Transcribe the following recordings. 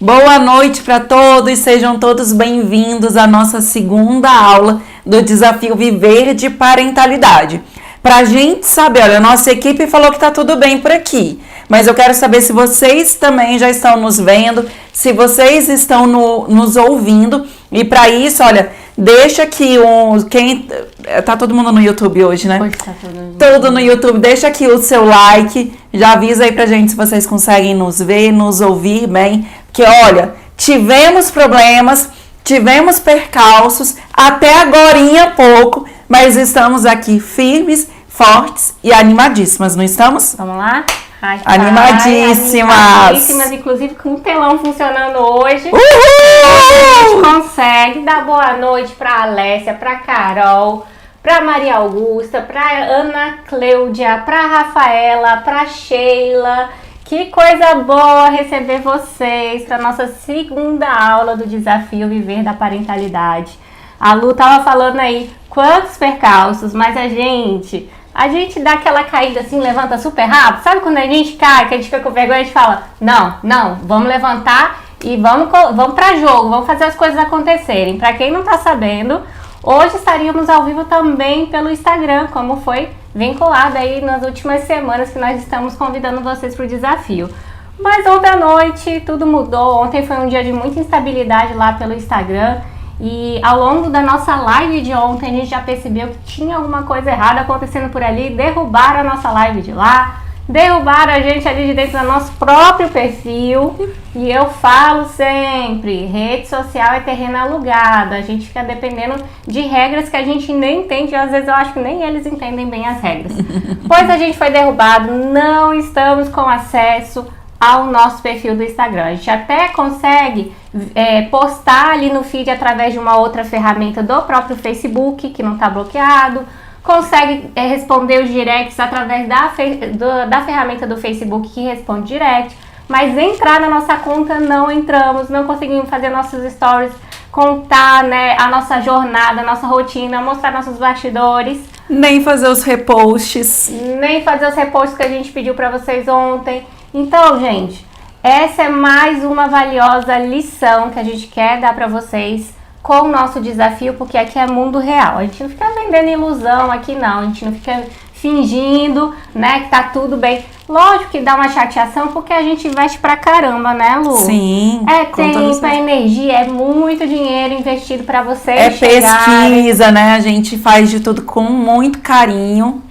Boa noite para todos, sejam todos bem-vindos à nossa segunda aula do Desafio Viver de Parentalidade. Para a gente saber, olha, a nossa equipe falou que tá tudo bem por aqui, mas eu quero saber se vocês também já estão nos vendo, se vocês estão nos ouvindo, e para isso, olha, deixa aqui tá todo mundo no YouTube hoje, né? Hoje tá tudo no YouTube, deixa aqui o seu like, já avisa aí pra gente se vocês conseguem nos ver, nos ouvir bem, porque olha, tivemos problemas, tivemos percalços, até agorinha pouco, mas estamos aqui firmes, fortes e animadíssimas, não estamos? Vamos lá? Animadíssimas! Inclusive com o telão funcionando hoje. Uhul! A gente consegue dar boa noite pra Alessia, pra Carol, pra Maria Augusta, pra Ana Cleudia, pra Rafaela, pra Sheila. Que coisa boa receber vocês para nossa segunda aula do Desafio Viver da Parentalidade. A Lu tava falando aí quantos percalços, mas a gente dá aquela caída assim, levanta super rápido. Sabe quando a gente cai, que a gente fica com vergonha, a gente fala, não, vamos levantar e vamos para jogo, vamos fazer as coisas acontecerem. Para quem não tá sabendo, hoje estaríamos ao vivo também pelo Instagram, como foi vinculado aí nas últimas semanas que nós estamos convidando vocês para o desafio. Mas ontem à noite tudo mudou, ontem foi um dia de muita instabilidade lá pelo Instagram e ao longo da nossa live de ontem a gente já percebeu que tinha alguma coisa errada acontecendo por ali, derrubaram a nossa live de lá, derrubaram a gente ali de dentro do nosso próprio perfil. E eu falo sempre, rede social é terreno alugado, a gente fica dependendo de regras que a gente nem entende, e às vezes eu acho que nem eles entendem bem as regras. Pois a gente foi derrubado, não estamos com acesso ao nosso perfil do Instagram. A gente até consegue postar ali no feed através de uma outra ferramenta do próprio Facebook, que não está bloqueado, consegue responder os directs através da ferramenta do Facebook que responde direct, mas entrar na nossa conta não entramos, não conseguimos fazer nossos stories, contar, né, a nossa jornada, a nossa rotina, mostrar nossos bastidores. Nem fazer os reposts. Nem fazer os reposts que a gente pediu para vocês ontem. Então, gente, essa é mais uma valiosa lição que a gente quer dar para vocês com o nosso desafio, porque aqui é mundo real. A gente não fica vendendo ilusão aqui, não. A gente não fica fingindo, né, que tá tudo bem. Lógico que dá uma chateação, porque a gente investe pra caramba, né, Lu? Sim. É tempo, é energia, é muito dinheiro investido pra vocês. É pesquisa, né? A gente faz de tudo com muito carinho.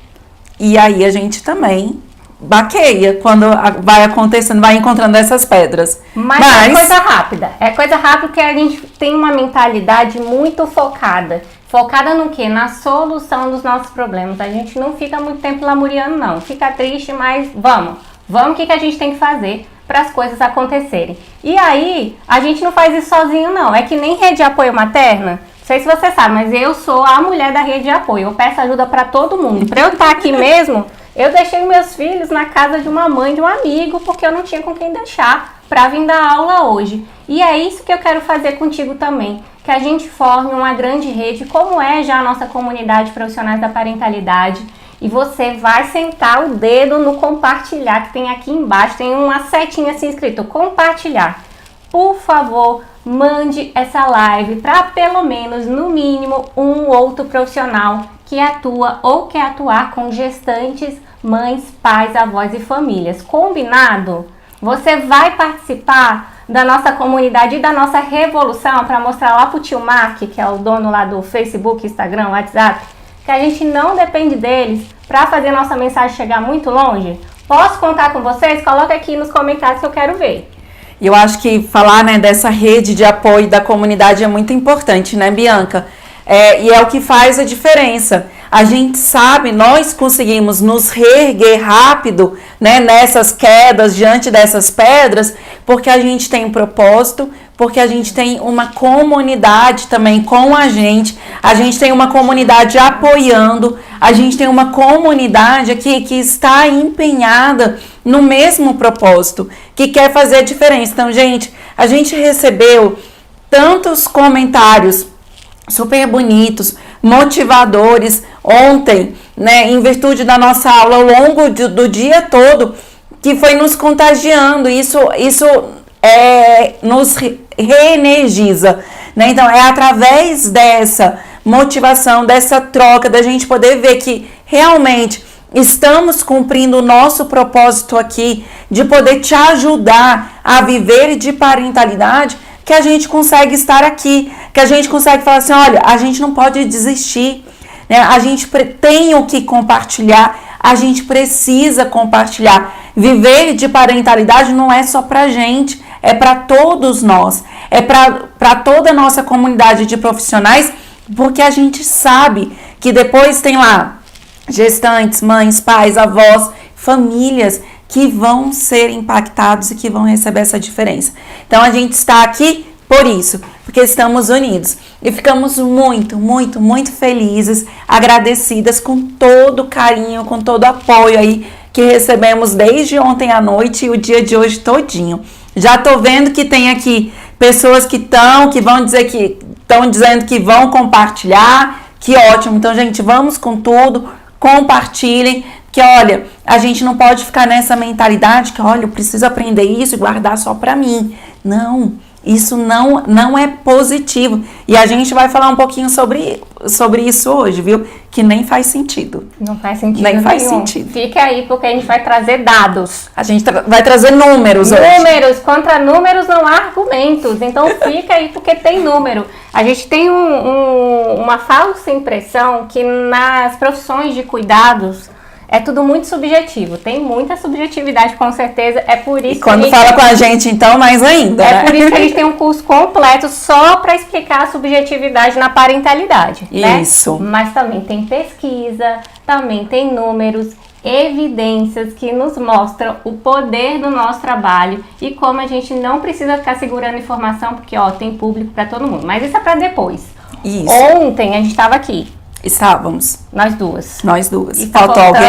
E aí a gente também baqueia quando vai acontecendo, vai encontrando essas pedras. Mas é coisa rápida. É coisa rápida porque a gente tem uma mentalidade muito focada. Focada no quê? Na solução dos nossos problemas. A gente não fica muito tempo lamuriando, não. Fica triste, mas vamos. O que a gente tem que fazer para as coisas acontecerem. E aí, a gente não faz isso sozinho, não. É que nem rede de apoio materna. Não sei se você sabe, mas eu sou a mulher da rede de apoio. Eu peço ajuda para todo mundo. Para eu estar aqui mesmo, eu deixei meus filhos na casa de uma mãe, de um amigo, porque eu não tinha com quem deixar para vir dar aula hoje. E é isso que eu quero fazer contigo também. Que a gente forme uma grande rede, como é já a nossa comunidade de profissionais da parentalidade. E você vai sentar o dedo no compartilhar, que tem aqui embaixo, tem uma setinha assim escrito, compartilhar. Por favor, mande essa live para pelo menos, no mínimo, um outro profissional que atua ou quer atuar com gestantes, mães, pais, avós e famílias. Combinado? Você vai participar da nossa comunidade e da nossa revolução para mostrar lá pro tio Mark, que é o dono lá do Facebook, Instagram, WhatsApp, que a gente não depende deles para fazer nossa mensagem chegar muito longe? Posso contar com vocês? Coloca aqui nos comentários que eu quero ver. E eu acho que falar, né, dessa rede de apoio da comunidade é muito importante, né, Bianca? E é o que faz a diferença. A gente sabe, nós conseguimos nos reerguer rápido, né, nessas quedas, diante dessas pedras, porque a gente tem um propósito, porque a gente tem uma comunidade também com a gente tem uma comunidade apoiando, a gente tem uma comunidade aqui que está empenhada no mesmo propósito, que quer fazer a diferença. Então, gente, a gente recebeu tantos comentários super bonitos, motivadores ontem, né, em virtude da nossa aula ao longo do dia todo, que foi nos contagiando. Isso nos reenergiza, né? Então, é através dessa motivação, dessa troca, da gente poder ver que realmente estamos cumprindo o nosso propósito aqui, de poder te ajudar a viver de parentalidade, que a gente consegue estar aqui, que a gente consegue falar assim, olha, a gente não pode desistir, né? A gente tem o que compartilhar, a gente precisa compartilhar. Viver de parentalidade não é só pra gente, é para todos nós, é para toda a nossa comunidade de profissionais, porque a gente sabe que depois tem lá gestantes, mães, pais, avós, famílias que vão ser impactados e que vão receber essa diferença. Então a gente está aqui por isso, porque estamos unidos e ficamos muito, muito, muito felizes, agradecidas com todo o carinho, com todo o apoio aí que recebemos desde ontem à noite e o dia de hoje todinho. Já tô vendo que tem aqui pessoas que vão dizer que estão dizendo que vão compartilhar, que ótimo. Então, gente, vamos com tudo, compartilhem, que olha, a gente não pode ficar nessa mentalidade que, olha, eu preciso aprender isso e guardar só pra mim. Não, isso não é positivo. E a gente vai falar um pouquinho sobre isso hoje, viu? Que nem faz sentido. Não faz sentido nem faz nenhum. sentido. Fica aí porque a gente vai trazer dados. A gente vai trazer números hoje. Números, contra números não há argumentos. Então fica aí porque tem número. A gente tem uma falsa impressão que nas profissões de cuidados é tudo muito subjetivo. Tem muita subjetividade, com certeza. É por isso e quando fala com a gente, então, mais ainda. É por isso que a gente tem um curso completo só para explicar a subjetividade na parentalidade. Isso. Né? Mas também tem pesquisa, também tem números, evidências que nos mostram o poder do nosso trabalho e como a gente não precisa ficar segurando informação, porque tem público para todo mundo. Mas isso é para depois. Isso. Ontem a gente estava aqui. Estávamos. Nós duas. E faltou alguém.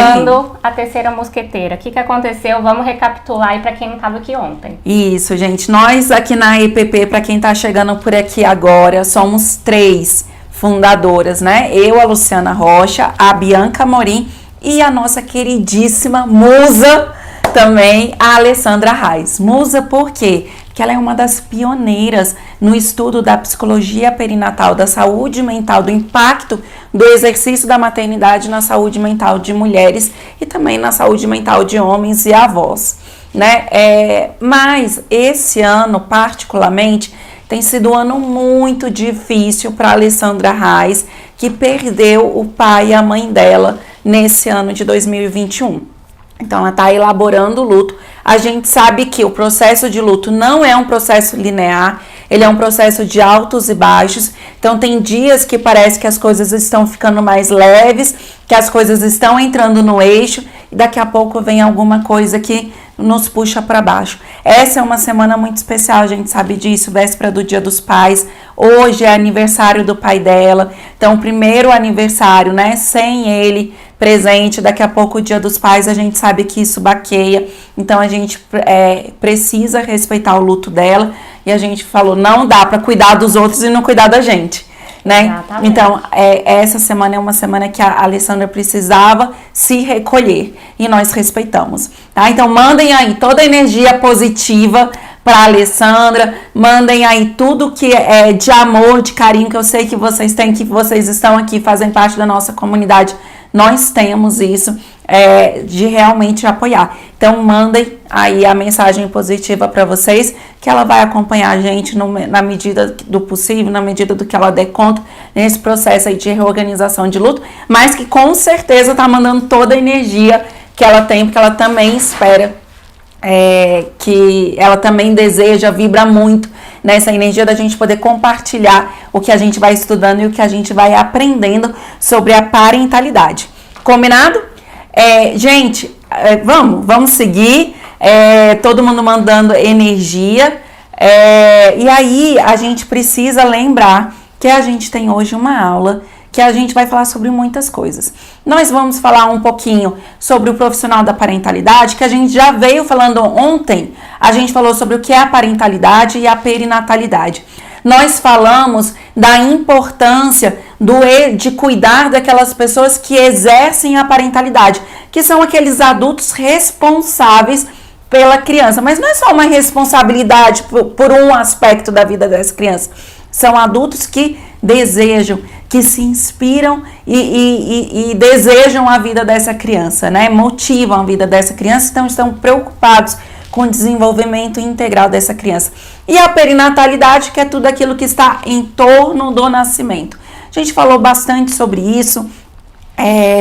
A terceira mosqueteira. O que aconteceu? Vamos recapitular aí para quem não estava aqui ontem. Isso, gente. Nós aqui na EPP, para quem está chegando por aqui agora, somos 3 fundadoras, né? Eu, a Luciana Rocha, a Bianca Morim e a nossa queridíssima musa também, a Alessandra Reis. Musa por quê? Porque ela é uma das pioneiras no estudo da psicologia perinatal, da saúde mental, do impacto do exercício da maternidade na saúde mental de mulheres e também na saúde mental de homens e avós, né? Mas esse ano, particularmente, tem sido um ano muito difícil para a Alessandra Reis, que perdeu o pai e a mãe dela nesse ano de 2021. Então, ela está elaborando o luto. A gente sabe que o processo de luto não é um processo linear, ele é um processo de altos e baixos. Então, tem dias que parece que as coisas estão ficando mais leves, que as coisas estão entrando no eixo, e daqui a pouco vem alguma coisa que nos puxa para baixo. Essa é uma semana muito especial, a gente sabe disso, véspera do Dia dos Pais. Hoje é aniversário do pai dela, então o primeiro aniversário, né, sem ele presente, daqui a pouco o Dia dos Pais, a gente sabe que isso baqueia, então a gente precisa respeitar o luto dela, e a gente falou, não dá para cuidar dos outros e não cuidar da gente, né? Exatamente. Então, essa semana é uma semana que a Alessandra precisava se recolher, e nós respeitamos, tá? Então, mandem aí toda a energia positiva para a Alessandra, mandem aí tudo que é de amor, de carinho, que eu sei que vocês têm, que vocês estão aqui, fazem parte da nossa comunidade. Nós temos isso, de realmente apoiar. Então, mandem aí a mensagem positiva para vocês, que ela vai acompanhar a gente na medida do possível, na medida do que ela der conta, nesse processo aí de reorganização de luto, mas que com certeza tá mandando toda a energia que ela tem, porque ela também espera, que ela também deseja, vibra muito nessa energia da gente poder compartilhar o que a gente vai estudando e o que a gente vai aprendendo sobre a parentalidade. Combinado? Gente, vamos seguir. Todo mundo mandando energia. E aí a gente precisa lembrar que a gente tem hoje uma aula que a gente vai falar sobre muitas coisas. Nós vamos falar um pouquinho sobre o profissional da parentalidade, que a gente já veio falando ontem. A gente falou sobre o que é a parentalidade e a perinatalidade. Nós falamos da importância de cuidar daquelas pessoas que exercem a parentalidade, que são aqueles adultos responsáveis pela criança. Mas não é só uma responsabilidade por um aspecto da vida dessa criança. São adultos que desejam, que se inspiram e desejam a vida dessa criança, né? Motivam a vida dessa criança, então estão preocupados com o desenvolvimento integral dessa criança. E a perinatalidade, que é tudo aquilo que está em torno do nascimento. A gente falou bastante sobre isso,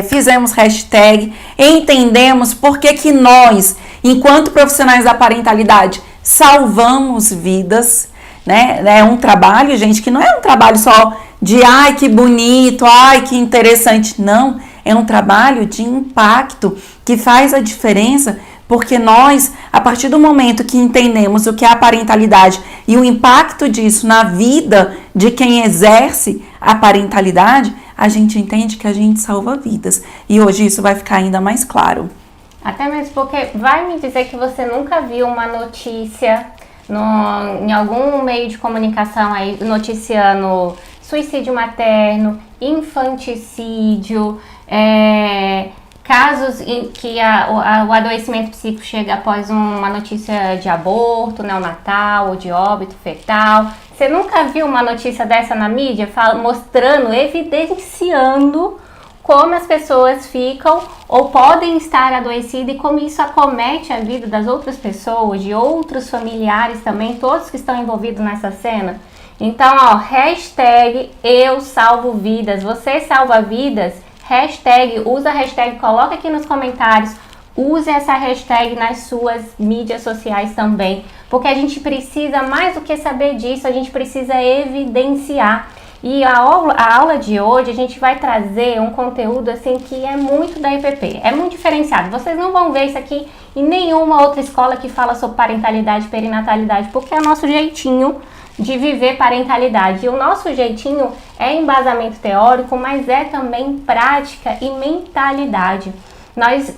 fizemos hashtag, entendemos por que nós, enquanto profissionais da parentalidade, salvamos vidas, né? É um trabalho, gente, que não é um trabalho só de ai que bonito, ai que interessante, não, é um trabalho de impacto que faz a diferença, porque nós, a partir do momento que entendemos o que é a parentalidade e o impacto disso na vida de quem exerce a parentalidade, a gente entende que a gente salva vidas. E hoje isso vai ficar ainda mais claro. Até mesmo porque vai me dizer que você nunca viu uma notícia em algum meio de comunicação aí noticiando suicídio materno, infanticídio, casos em que o adoecimento psíquico chega após uma notícia de aborto neonatal ou de óbito fetal. Você nunca viu uma notícia dessa na mídia mostrando, evidenciando como as pessoas ficam ou podem estar adoecidas e como isso acomete a vida das outras pessoas, de outros familiares também, todos que estão envolvidos nessa cena? Então, hashtag eu salvo vidas, você salva vidas, usa a hashtag, coloca aqui nos comentários, use essa hashtag nas suas mídias sociais também, porque a gente precisa mais do que saber disso, a gente precisa evidenciar. E a aula de hoje a gente vai trazer um conteúdo assim que é muito da IPP, é muito diferenciado. Vocês não vão ver isso aqui em nenhuma outra escola que fala sobre parentalidade e perinatalidade, porque é o nosso jeitinho de viver parentalidade. E o nosso jeitinho é embasamento teórico, mas é também prática e mentalidade. Nós,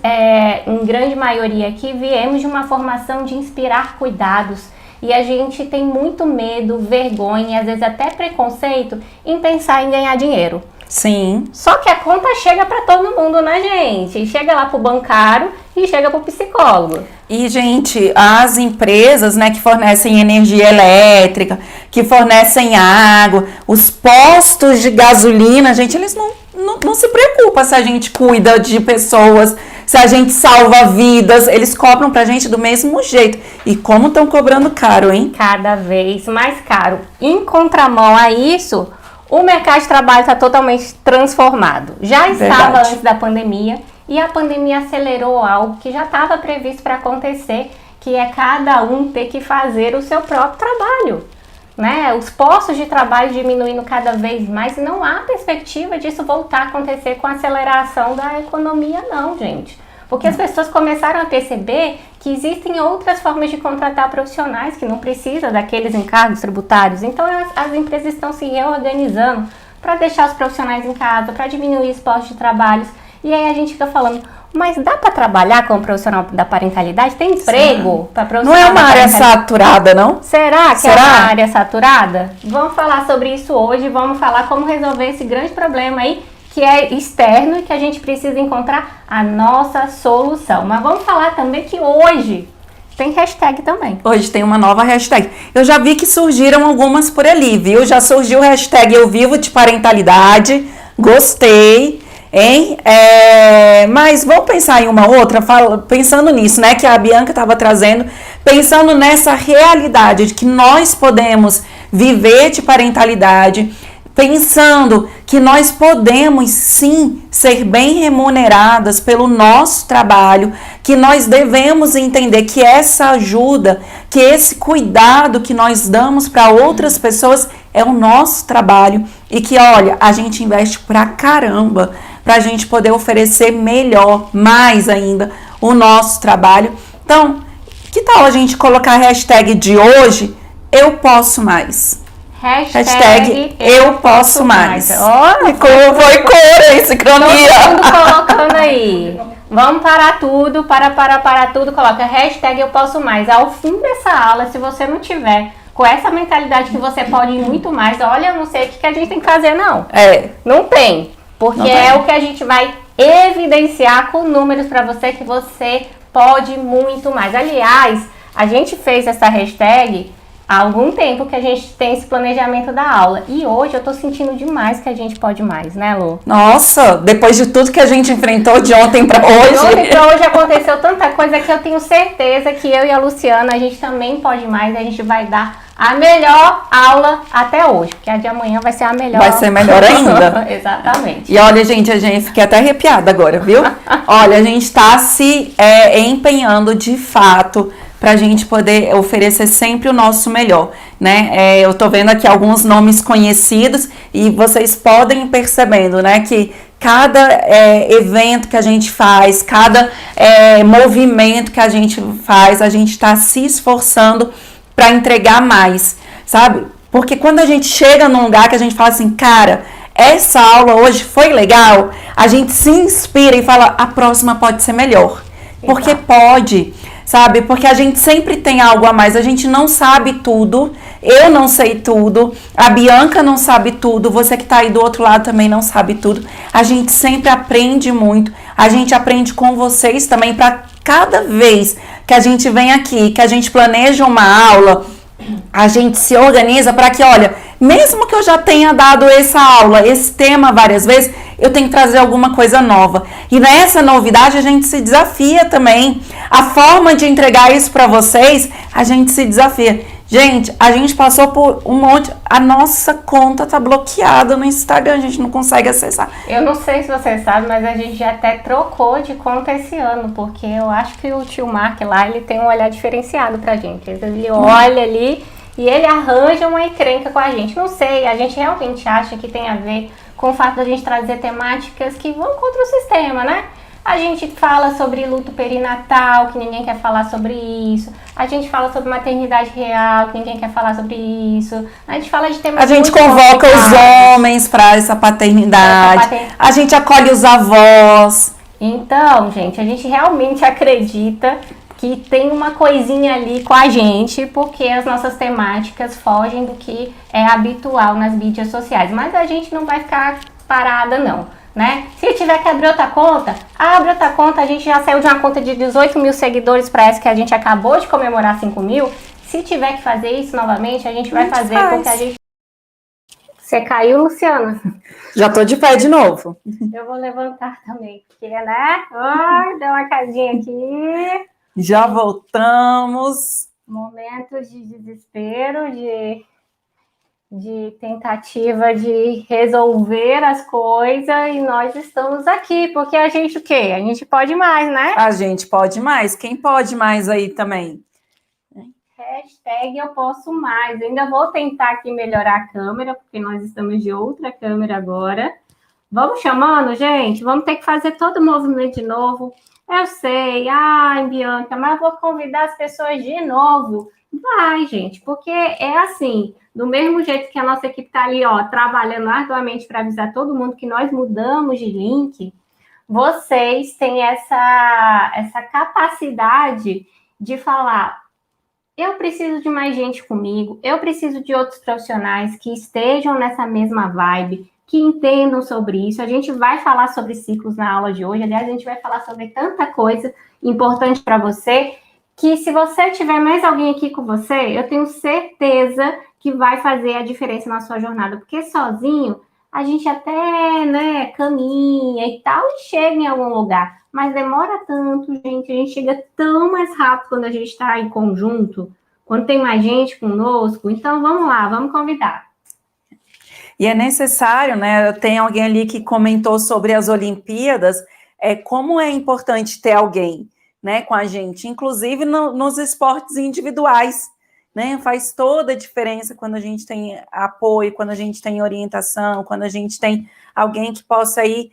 em grande maioria aqui, viemos de uma formação de inspirar cuidados. E a gente tem muito medo, vergonha e às vezes até preconceito em pensar em ganhar dinheiro. Sim. Só que a conta chega para todo mundo, né, gente? Chega lá pro bancário e chega pro psicólogo. E, gente, as empresas, né, que fornecem energia elétrica, que fornecem água, os postos de gasolina, gente, eles não se preocupam se a gente cuida de pessoas, se a gente salva vidas, eles cobram pra gente do mesmo jeito. E como estão cobrando caro, hein? Cada vez mais caro. Em contramão a isso, o mercado de trabalho está totalmente transformado. Já estava antes da pandemia e a pandemia acelerou algo que já estava previsto para acontecer, que é cada um ter que fazer o seu próprio trabalho. Né? Os postos de trabalho diminuindo cada vez mais e não há perspectiva disso voltar a acontecer com a aceleração da economia não, gente. Porque as pessoas começaram a perceber que existem outras formas de contratar profissionais que não precisam daqueles encargos tributários. Então as empresas estão se reorganizando para deixar os profissionais em casa, para diminuir os postos de trabalho. E aí a gente fica falando, mas dá para trabalhar como profissional da parentalidade? Tem emprego para profissional? Não é uma área saturada, não? Será que é uma área saturada? Vamos falar sobre isso hoje, vamos falar como resolver esse grande problema aí, que é externo e que a gente precisa encontrar a nossa solução. Mas vamos falar também que hoje tem hashtag também. Hoje tem uma nova hashtag. Eu já vi que surgiram algumas por ali, viu? Já surgiu o hashtag Eu Vivo de Parentalidade, gostei, hein? Mas vamos pensar em uma outra, pensando nisso, né? Que a Bianca estava trazendo, pensando nessa realidade de que nós podemos viver de parentalidade, pensando que nós podemos sim ser bem remuneradas pelo nosso trabalho, que nós devemos entender que essa ajuda, que esse cuidado que nós damos para outras pessoas é o nosso trabalho e que, olha, a gente investe pra caramba para a gente poder oferecer melhor, mais ainda, o nosso trabalho. Então, que tal a gente colocar a hashtag de hoje, Eu Posso Mais? Hashtag Eu Posso Mais. Foi cor, sincronia. Todo mundo colocando aí. Vamos parar tudo, para tudo. Coloca hashtag Eu Posso Mais. Ao fim dessa aula, se você não tiver com essa mentalidade que você pode ir muito mais, olha, eu não sei o que a gente tem que fazer, não. Não tem. Porque não é o que a gente vai evidenciar com números para você, que você pode muito mais. Aliás, a gente fez essa hashtag há algum tempo que a gente tem esse planejamento da aula. E hoje eu tô sentindo demais que a gente pode mais, né, Lu? Nossa, depois de tudo que a gente enfrentou de ontem para hoje. De ontem para hoje aconteceu tanta coisa que eu tenho certeza que eu e a Luciana, a gente também pode mais. E a gente vai dar a melhor aula até hoje. Porque a de amanhã vai ser a melhor. Vai ser melhor ainda. Exatamente. E olha, gente, fiquei até arrepiada agora, viu? Olha, a gente tá se empenhando de fato para a gente poder oferecer sempre o nosso melhor, né? Eu tô vendo aqui alguns nomes conhecidos e vocês podem ir percebendo, né, que cada evento que a gente faz, cada movimento que a gente faz, a gente está se esforçando para entregar mais, sabe? Porque quando a gente chega num lugar que a gente fala assim, cara, essa aula hoje foi legal, a gente se inspira e fala, a próxima pode ser melhor. Porque pode, sabe? Porque a gente sempre tem algo a mais, a gente não sabe tudo, eu não sei tudo, a Bianca não sabe tudo, você que tá aí do outro lado também não sabe tudo. A gente sempre aprende muito, a gente aprende com vocês também para cada vez que a gente vem aqui, que a gente planeja uma aula, a gente se organiza para que, olha, mesmo que eu já tenha dado essa aula, esse tema várias vezes, eu tenho que trazer alguma coisa nova. E nessa novidade a gente se desafia também. A forma de entregar isso para vocês, a gente se desafia. Gente, a gente passou por um monte... A nossa conta tá bloqueada no Instagram, a gente não consegue acessar. Eu não sei se você sabe, mas a gente já até trocou de conta esse ano, porque eu acho que o tio Mark lá, ele tem um olhar diferenciado pra gente. Ele olha ali e ele arranja uma encrenca com a gente. Não sei, a gente realmente acha que tem a ver com o fato da gente trazer temáticas que vão contra o sistema, né? A gente fala sobre luto perinatal, que ninguém quer falar sobre isso. A gente fala sobre maternidade real, que ninguém quer falar sobre isso. A gente fala de temas. A gente convoca os homens para essa paternidade. A gente acolhe os avós. Então, gente, a gente realmente acredita que tem uma coisinha ali com a gente, porque as nossas temáticas fogem do que é habitual nas mídias sociais. Mas a gente não vai ficar parada, não. Né? Se tiver que abrir outra conta, abre outra conta. A gente já saiu de uma conta de 18 mil seguidores para essa que a gente acabou de comemorar 5 mil. Se tiver que fazer isso novamente, a gente vai fazer, porque a gente... Você caiu, Luciana? Já tô de pé de novo. Eu vou levantar também, porque, né? Ai, deu uma casinha aqui. Já voltamos. Momentos de desespero, de tentativa de resolver as coisas, e nós estamos aqui, porque a gente o quê? A gente pode mais, né? A gente pode mais. Quem pode mais aí também? Hashtag eu posso mais. Eu ainda vou tentar aqui melhorar a câmera, porque nós estamos de outra câmera agora. Vamos chamando, gente? Vamos ter que fazer todo o movimento de novo. Eu sei, ai, Bianca, mas vou convidar as pessoas de novo. Vai, gente, porque é assim, do mesmo jeito que a nossa equipe está ali, ó, trabalhando arduamente para avisar todo mundo que nós mudamos de link, vocês têm essa capacidade de falar, eu preciso de mais gente comigo, eu preciso de outros profissionais que estejam nessa mesma vibe, que entendam sobre isso. A gente vai falar sobre ciclos na aula de hoje, aliás, a gente vai falar sobre tanta coisa importante para você, que se você tiver mais alguém aqui com você, eu tenho certeza que vai fazer a diferença na sua jornada, porque sozinho a gente até, né, caminha e tal, e chega em algum lugar, mas demora tanto, gente, a gente chega tão mais rápido quando a gente está em conjunto, quando tem mais gente conosco. Então vamos lá, vamos convidar. E é necessário, né, tem alguém ali que comentou sobre as Olimpíadas, como é importante ter alguém, né, com a gente, inclusive nos esportes individuais, né, faz toda a diferença quando a gente tem apoio, quando a gente tem orientação, quando a gente tem alguém que possa ir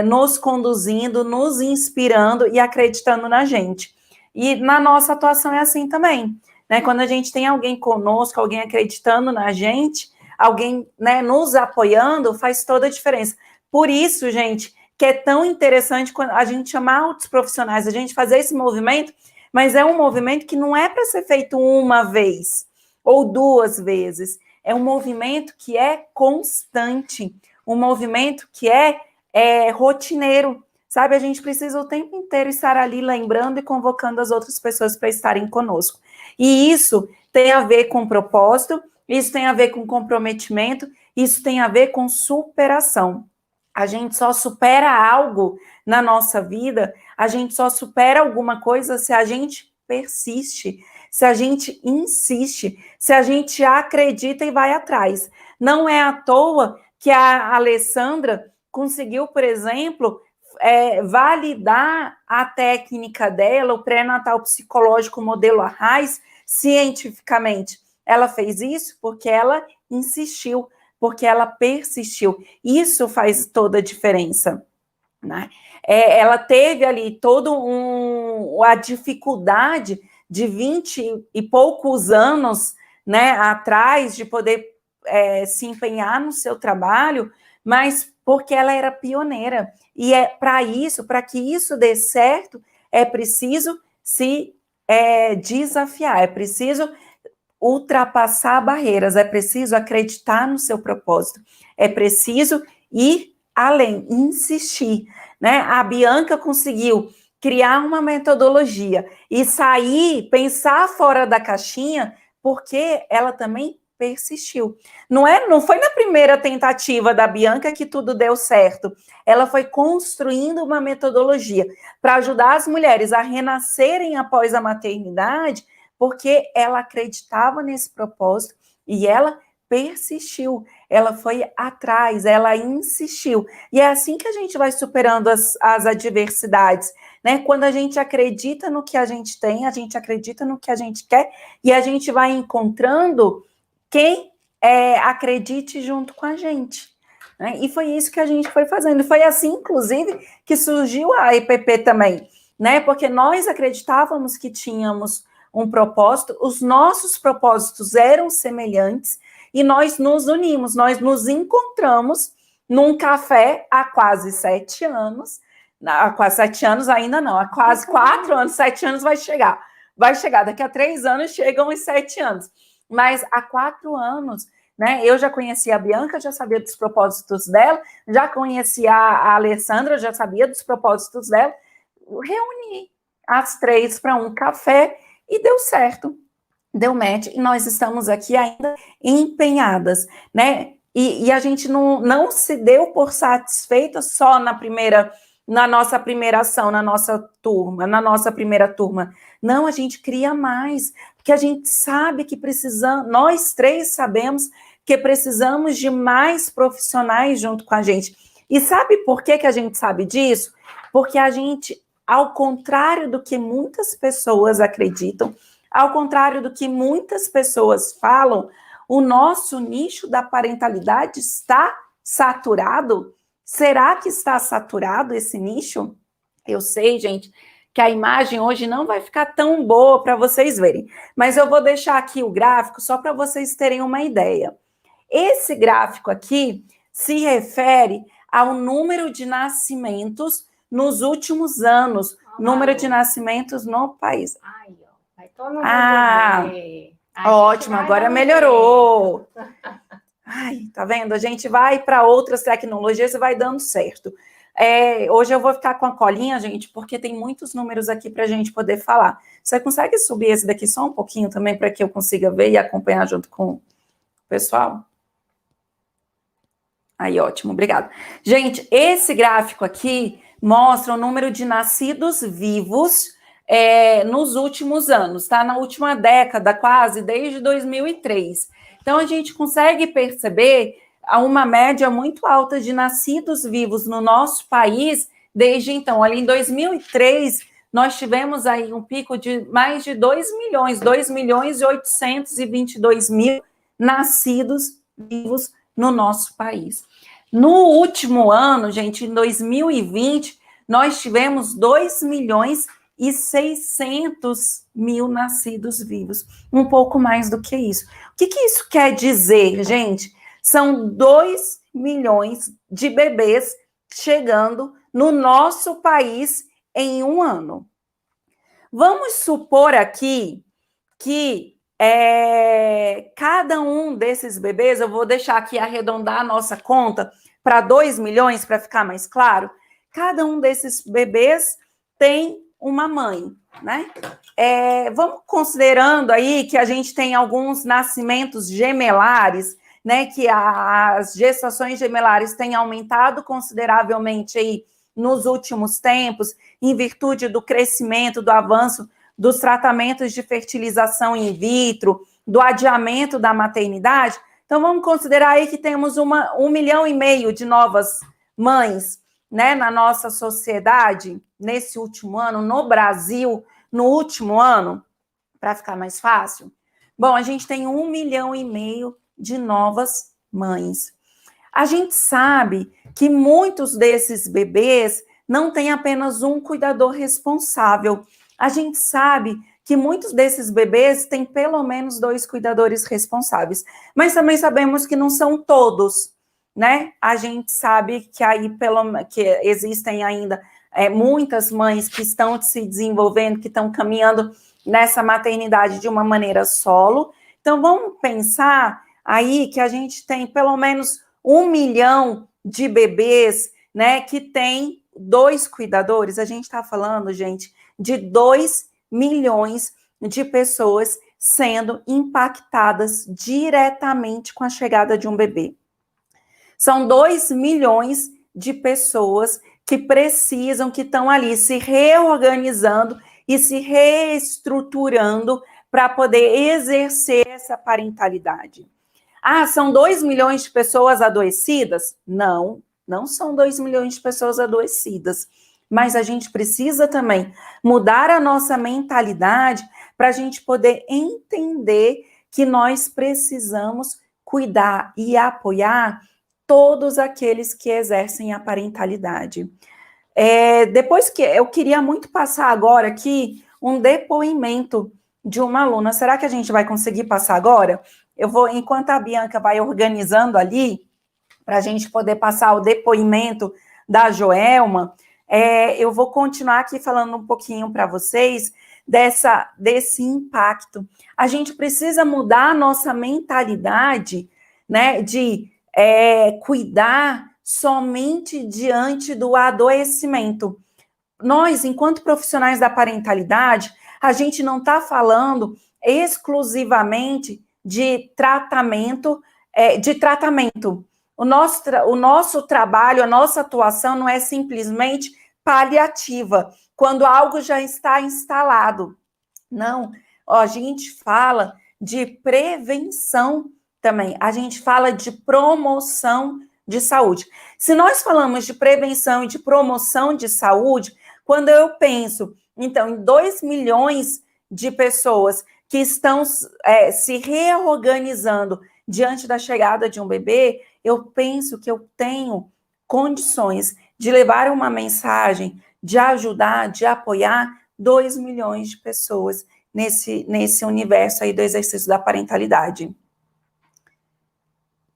nos conduzindo, nos inspirando e acreditando na gente. E na nossa atuação é assim também, né, quando a gente tem alguém conosco, alguém acreditando na gente, alguém, né, nos apoiando, faz toda a diferença. Por isso, gente, que é tão interessante quando a gente chamar outros profissionais, a gente fazer esse movimento, mas é um movimento que não é para ser feito uma vez ou duas vezes, é um movimento que é constante, um movimento que é rotineiro, sabe? A gente precisa o tempo inteiro estar ali lembrando e convocando as outras pessoas para estarem conosco. E isso tem a ver com propósito, isso tem a ver com comprometimento, isso tem a ver com superação. A gente só supera algo na nossa vida, a gente só supera alguma coisa se a gente persiste, se a gente insiste, se a gente acredita e vai atrás. Não é à toa que a Alessandra conseguiu, por exemplo, validar a técnica dela, o pré-natal psicológico modelo Arraes, cientificamente. Ela fez isso porque ela insistiu, porque ela persistiu. Isso faz toda a diferença, né? Ela teve ali toda a dificuldade de 20 e poucos anos, né, atrás, de poder se empenhar no seu trabalho, mas porque ela era pioneira. E para que isso dê certo, é preciso se desafiar, é preciso ultrapassar barreiras, é preciso acreditar no seu propósito, é preciso ir além, insistir, né? A Bianca conseguiu criar uma metodologia e sair, pensar fora da caixinha, porque ela também persistiu. Não foi na primeira tentativa da Bianca que tudo deu certo. Ela foi construindo uma metodologia para ajudar as mulheres a renascerem após a maternidade, porque ela acreditava nesse propósito e ela persistiu, ela foi atrás, ela insistiu. E é assim que a gente vai superando as adversidades, né? Quando a gente acredita no que a gente tem, a gente acredita no que a gente quer e a gente vai encontrando quem acredite junto com a gente. Né? E foi isso que a gente foi fazendo. Foi assim, inclusive, que surgiu a EPP também, né? Porque nós acreditávamos que tínhamos um propósito, os nossos propósitos eram semelhantes e nós nos unimos, nós nos encontramos num café há quase 7 anos, há quase 7 anos ainda não, há quase 4 anos, 7 anos vai chegar, daqui a 3 anos chegam os 7 anos, mas há 4 anos, né, eu já conhecia a Bianca, já sabia dos propósitos dela, já conhecia a Alessandra, já sabia dos propósitos dela, reuni as 3 para um café e deu certo, deu match, e nós estamos aqui ainda empenhadas, né? E a gente não se deu por satisfeita só na nossa primeira ação, na nossa primeira turma. Não, a gente cria mais, porque a gente sabe que nós 3 sabemos que precisamos de mais profissionais junto com a gente. E sabe por que a gente sabe disso? Porque a gente, ao contrário do que muitas pessoas acreditam, ao contrário do que muitas pessoas falam, o nosso nicho da parentalidade está saturado? Será que está saturado esse nicho? Eu sei, gente, que a imagem hoje não vai ficar tão boa para vocês verem, mas eu vou deixar aqui o gráfico só para vocês terem uma ideia. Esse gráfico aqui se refere ao número de nascimentos nos últimos anos, número de nascimentos no país. Ai, ó. Ótimo, agora melhorou. Ai, tá vendo? A gente vai para outras tecnologias e vai dando certo. Hoje eu vou ficar com a colinha, gente, porque tem muitos números aqui para a gente poder falar. Você consegue subir esse daqui só um pouquinho também para que eu consiga ver e acompanhar junto com o pessoal? Aí, ótimo, obrigada. Gente, esse gráfico aqui mostra o número de nascidos vivos nos últimos anos, tá? Na última década, quase, desde 2003. Então, a gente consegue perceber uma média muito alta de nascidos vivos no nosso país desde então. Ali em 2003, nós tivemos aí um pico de mais de 2.822.000 nascidos vivos no nosso país. No último ano, gente, em 2020, nós tivemos 2.600.000 nascidos vivos, um pouco mais do que isso. O que isso quer dizer, gente? São 2 milhões de bebês chegando no nosso país em um ano. Vamos supor aqui que cada um desses bebês, eu vou deixar aqui arredondar a nossa conta para 2 milhões, para ficar mais claro. cada um desses bebês tem uma mãe, né? Vamos considerando aí que a gente tem alguns nascimentos gemelares, né? Que as gestações gemelares têm aumentado consideravelmente aí nos últimos tempos, em virtude do crescimento, do avanço dos tratamentos de fertilização in vitro, do adiamento da maternidade. Então, vamos considerar aí que temos 1,5 milhão de novas mães, né, na nossa sociedade, nesse último ano, no Brasil, no último ano, para ficar mais fácil. Bom, a gente tem 1,5 milhão de novas mães. A gente sabe que muitos desses bebês não têm apenas um cuidador responsável. A gente sabe que muitos desses bebês têm pelo menos 2 cuidadores responsáveis. Mas também sabemos que não são todos, né? A gente sabe que aí que existem ainda muitas mães que estão se desenvolvendo, que estão caminhando nessa maternidade de uma maneira solo. Então, vamos pensar aí que a gente tem pelo menos 1 milhão de bebês, né, que tem 2 cuidadores. A gente está falando, gente, de 2 milhões de pessoas sendo impactadas diretamente com a chegada de um bebê. São 2 milhões de pessoas que precisam, que estão ali se reorganizando e se reestruturando para poder exercer essa parentalidade. Ah, são 2 milhões de pessoas adoecidas? Não, não são 2 milhões de pessoas adoecidas. Mas a gente precisa também mudar a nossa mentalidade para a gente poder entender que nós precisamos cuidar e apoiar todos aqueles que exercem a parentalidade. Depois que eu queria muito passar agora aqui um depoimento de uma aluna. Será que a gente vai conseguir passar agora? Eu vou, enquanto a Bianca vai organizando ali, para a gente poder passar o depoimento da Joelma, eu vou continuar aqui falando um pouquinho para vocês desse impacto. A gente precisa mudar a nossa mentalidade, né, de cuidar somente diante do adoecimento. Nós, enquanto profissionais da parentalidade, a gente não está falando exclusivamente de tratamento, O nosso trabalho, a nossa atuação não é simplesmente paliativa, quando algo já está instalado. Não, a gente fala de prevenção também, a gente fala de promoção de saúde. Se nós falamos de prevenção e de promoção de saúde, quando eu penso, então, em 2 milhões de pessoas que estão se reorganizando diante da chegada de um bebê, eu penso que eu tenho condições de levar uma mensagem, de ajudar, de apoiar 2 milhões de pessoas nesse universo aí do exercício da parentalidade.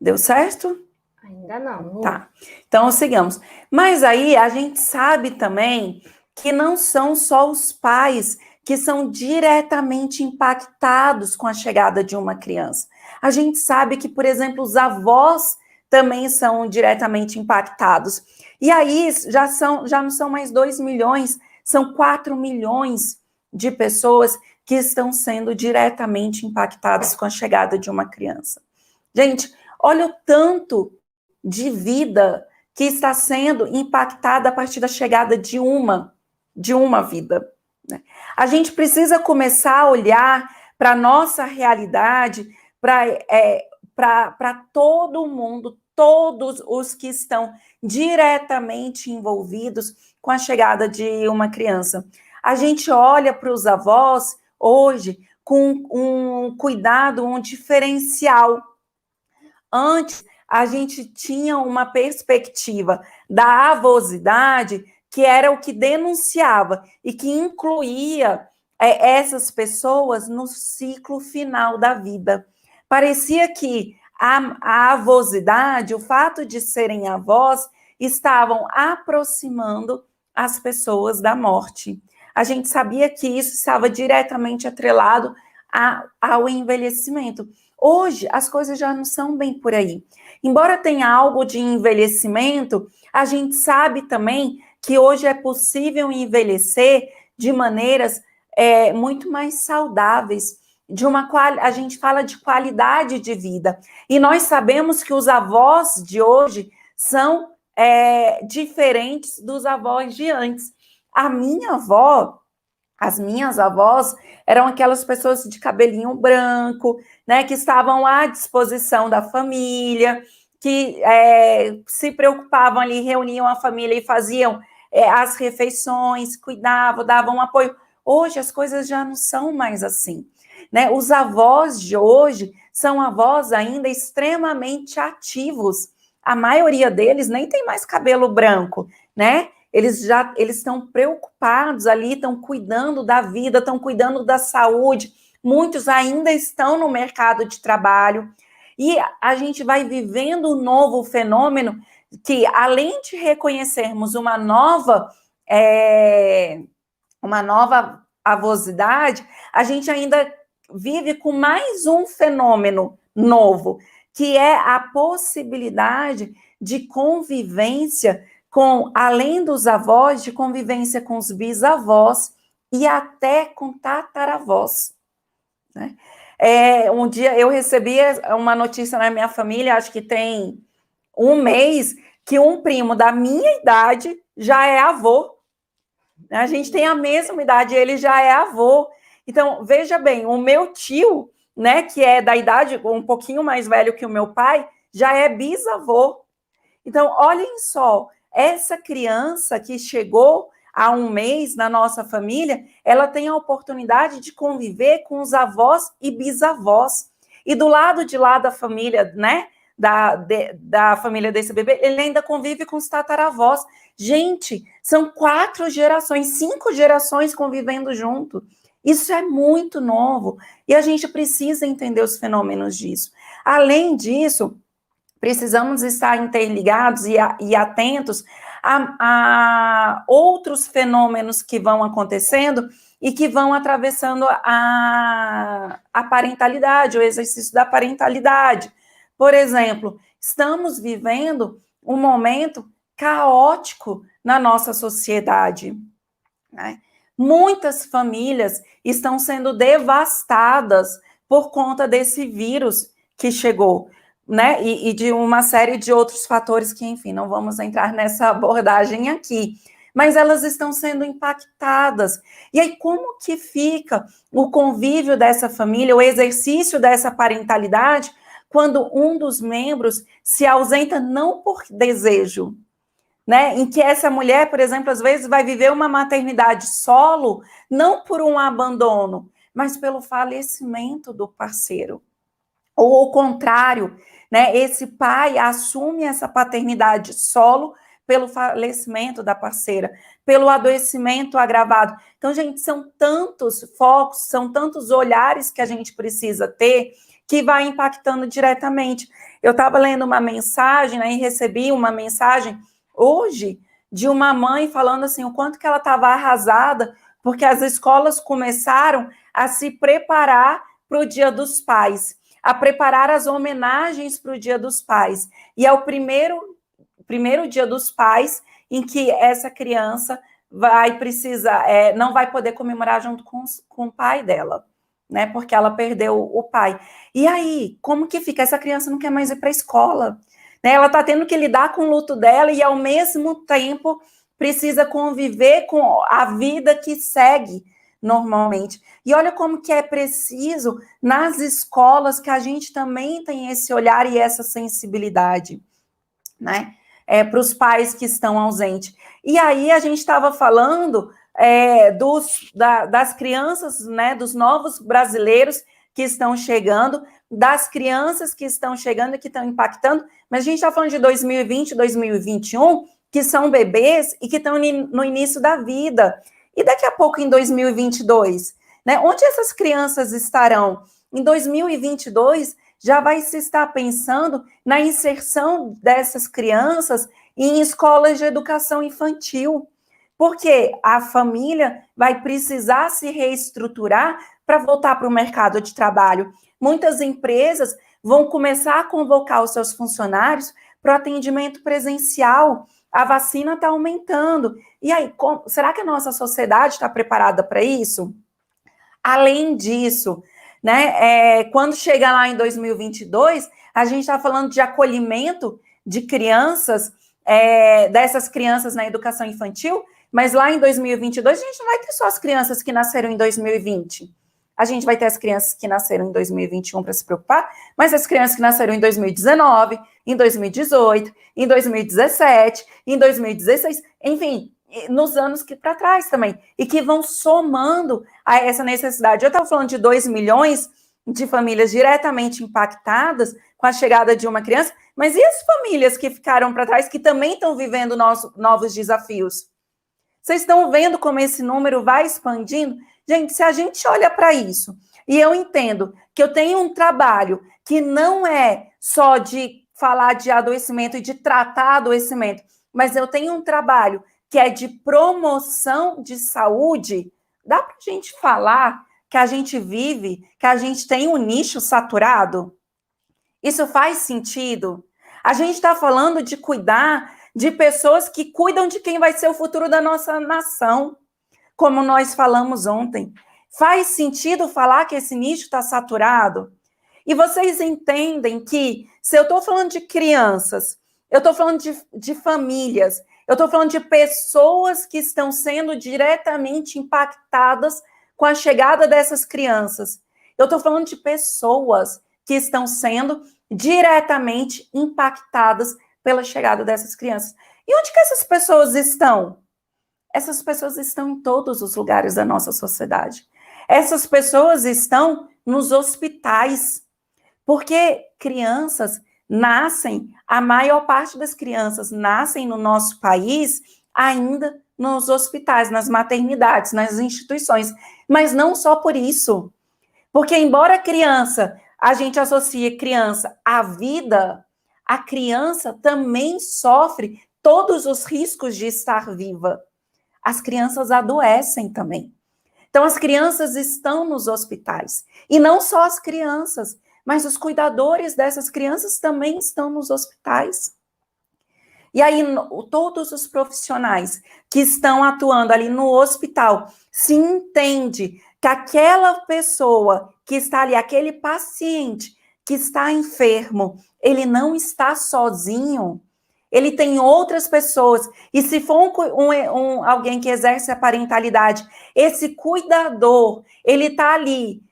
Deu certo? Ainda não. Tá, então sigamos. Mas aí a gente sabe também que não são só os pais que são diretamente impactados com a chegada de uma criança. A gente sabe que, por exemplo, os avós também são diretamente impactados. E aí já não são mais 2 milhões, são 4 milhões de pessoas que estão sendo diretamente impactadas com a chegada de uma criança. Gente, olha o tanto de vida que está sendo impactada a partir da chegada de uma vida. Né? A gente precisa começar a olhar para a nossa realidade, para todo mundo, todos os que estão diretamente envolvidos com a chegada de uma criança. A gente olha para os avós hoje com um cuidado, um diferencial. Antes, a gente tinha uma perspectiva da avosidade que era o que denunciava e que incluía essas pessoas no ciclo final da vida. Parecia que a avosidade, o fato de serem avós, estavam aproximando as pessoas da morte. A gente sabia que isso estava diretamente atrelado ao envelhecimento. Hoje, as coisas já não são bem por aí. Embora tenha algo de envelhecimento, a gente sabe também que hoje é possível envelhecer de maneiras muito mais saudáveis, a gente fala de qualidade de vida. E nós sabemos que os avós de hoje são diferentes dos avós de antes. A minha avó, as minhas avós eram aquelas pessoas de cabelinho branco, né, que estavam à disposição da família, que se preocupavam ali, reuniam a família e faziam as refeições, cuidavam, davam apoio. Hoje as coisas já não são mais assim, né? Os avós de hoje são avós ainda extremamente ativos. A maioria deles nem tem mais cabelo branco, né? Eles estão preocupados ali, estão cuidando da vida, estão cuidando da saúde. Muitos ainda estão no mercado de trabalho. E a gente vai vivendo um novo fenômeno que, além de reconhecermos uma nova avosidade, a gente ainda vive com mais um fenômeno novo, que é a possibilidade de convivência com, além dos avós, de convivência com os bisavós e até com tataravós, né? Um dia eu recebi uma notícia na minha família, acho que tem um mês, que um primo da minha idade já é avô. A gente tem a mesma idade, ele já é avô. Então, veja bem, o meu tio, né, que é da idade um pouquinho mais velho que o meu pai, já é bisavô. Então, olhem só, essa criança que chegou há um mês na nossa família, ela tem a oportunidade de conviver com os avós e bisavós. E do lado de lá da família, né, da família desse bebê, ele ainda convive com os tataravós. Gente, são 4 gerações, 5 gerações convivendo junto. Isso é muito novo e a gente precisa entender os fenômenos disso. Além disso, precisamos estar interligados e atentos a outros fenômenos que vão acontecendo e que vão atravessando a parentalidade, o exercício da parentalidade. Por exemplo, estamos vivendo um momento caótico na nossa sociedade, né? Muitas famílias estão sendo devastadas por conta desse vírus que chegou, né? E de uma série de outros fatores que, enfim, não vamos entrar nessa abordagem aqui. Mas elas estão sendo impactadas. E aí, como que fica o convívio dessa família, o exercício dessa parentalidade, quando um dos membros se ausenta não por desejo, né? Em que essa mulher, por exemplo, às vezes vai viver uma maternidade solo, não por um abandono, mas pelo falecimento do parceiro. Ou ao contrário, né? Esse pai assume essa paternidade solo pelo falecimento da parceira, pelo adoecimento agravado. Então, gente, são tantos focos, são tantos olhares que a gente precisa ter que vai impactando diretamente. Eu estava lendo uma mensagem, né, e recebi uma mensagem hoje de uma mãe falando assim, o quanto que ela estava arrasada, porque as escolas começaram a se preparar para o Dia dos Pais, a preparar as homenagens para o Dia dos Pais. E é o primeiro Dia dos Pais em que essa criança vai precisar, não vai poder comemorar junto com o pai dela, né? Porque ela perdeu o pai. E aí, como que fica? Essa criança não quer mais ir para a escola, né? Ela está tendo que lidar com o luto dela e, ao mesmo tempo, precisa conviver com a vida que segue normalmente. E olha como que é preciso, nas escolas, que a gente também tem esse olhar e essa sensibilidade, né? Para os pais que estão ausentes. E aí a gente estava falando das crianças, né, dos novos brasileiros que estão chegando, das crianças que estão chegando e que estão impactando, mas a gente está falando de 2020, 2021, que são bebês e que estão no início da vida. E daqui a pouco, em 2022, né, onde essas crianças estarão? Em 2022, já vai se estar pensando na inserção dessas crianças em escolas de educação infantil, porque a família vai precisar se reestruturar para voltar para o mercado de trabalho. Muitas empresas vão começar a convocar os seus funcionários para o atendimento presencial. a vacina está aumentando. E aí, será que a nossa sociedade está preparada para isso? Além disso, né, quando chegar lá em 2022, a gente está falando de acolhimento de crianças, dessas crianças na educação infantil, mas lá em 2022 a gente não vai ter só as crianças que nasceram em 2020. A gente vai ter as crianças que nasceram em 2021 para se preocupar, mas as crianças que nasceram em 2019, em 2018, em 2017, em 2016, enfim, nos anos que para trás também, e que vão somando a essa necessidade. Eu estava falando de 2 milhões de famílias diretamente impactadas com a chegada de uma criança, mas e as famílias que ficaram para trás, que também estão vivendo novos desafios? Vocês estão vendo como esse número vai expandindo? Gente, se a gente olha para isso, e eu entendo que eu tenho um trabalho que não é só de falar de adoecimento e de tratar adoecimento, mas eu tenho um trabalho que é de promoção de saúde, dá para a gente falar que a gente vive, que a gente tem um nicho saturado? Isso faz sentido? A gente está falando de cuidar de pessoas que cuidam de quem vai ser o futuro da nossa nação, como nós falamos ontem. Faz sentido falar que esse nicho está saturado? E vocês entendem que, se eu estou falando de crianças, eu estou falando de famílias, eu estou falando de pessoas que estão sendo diretamente impactadas com a chegada dessas crianças. Eu estou falando de pessoas que estão sendo diretamente impactadas pela chegada dessas crianças. E onde que essas pessoas estão? Essas pessoas estão em todos os lugares da nossa sociedade. Essas pessoas estão nos hospitais, porque crianças nascem, a maior parte das crianças nascem no nosso país ainda nos hospitais, nas maternidades, nas instituições. Mas não só por isso. Porque embora a gente associe criança à vida, a criança também sofre todos os riscos de estar viva. As crianças adoecem também. Então, as crianças estão nos hospitais. E não só as crianças, mas os cuidadores dessas crianças também estão nos hospitais. E aí, todos os profissionais que estão atuando ali no hospital, se entende que aquela pessoa que está ali, aquele paciente que está enfermo, ele não está sozinho, ele tem outras pessoas. E se for alguém que exerce a parentalidade, esse cuidador, ele está ali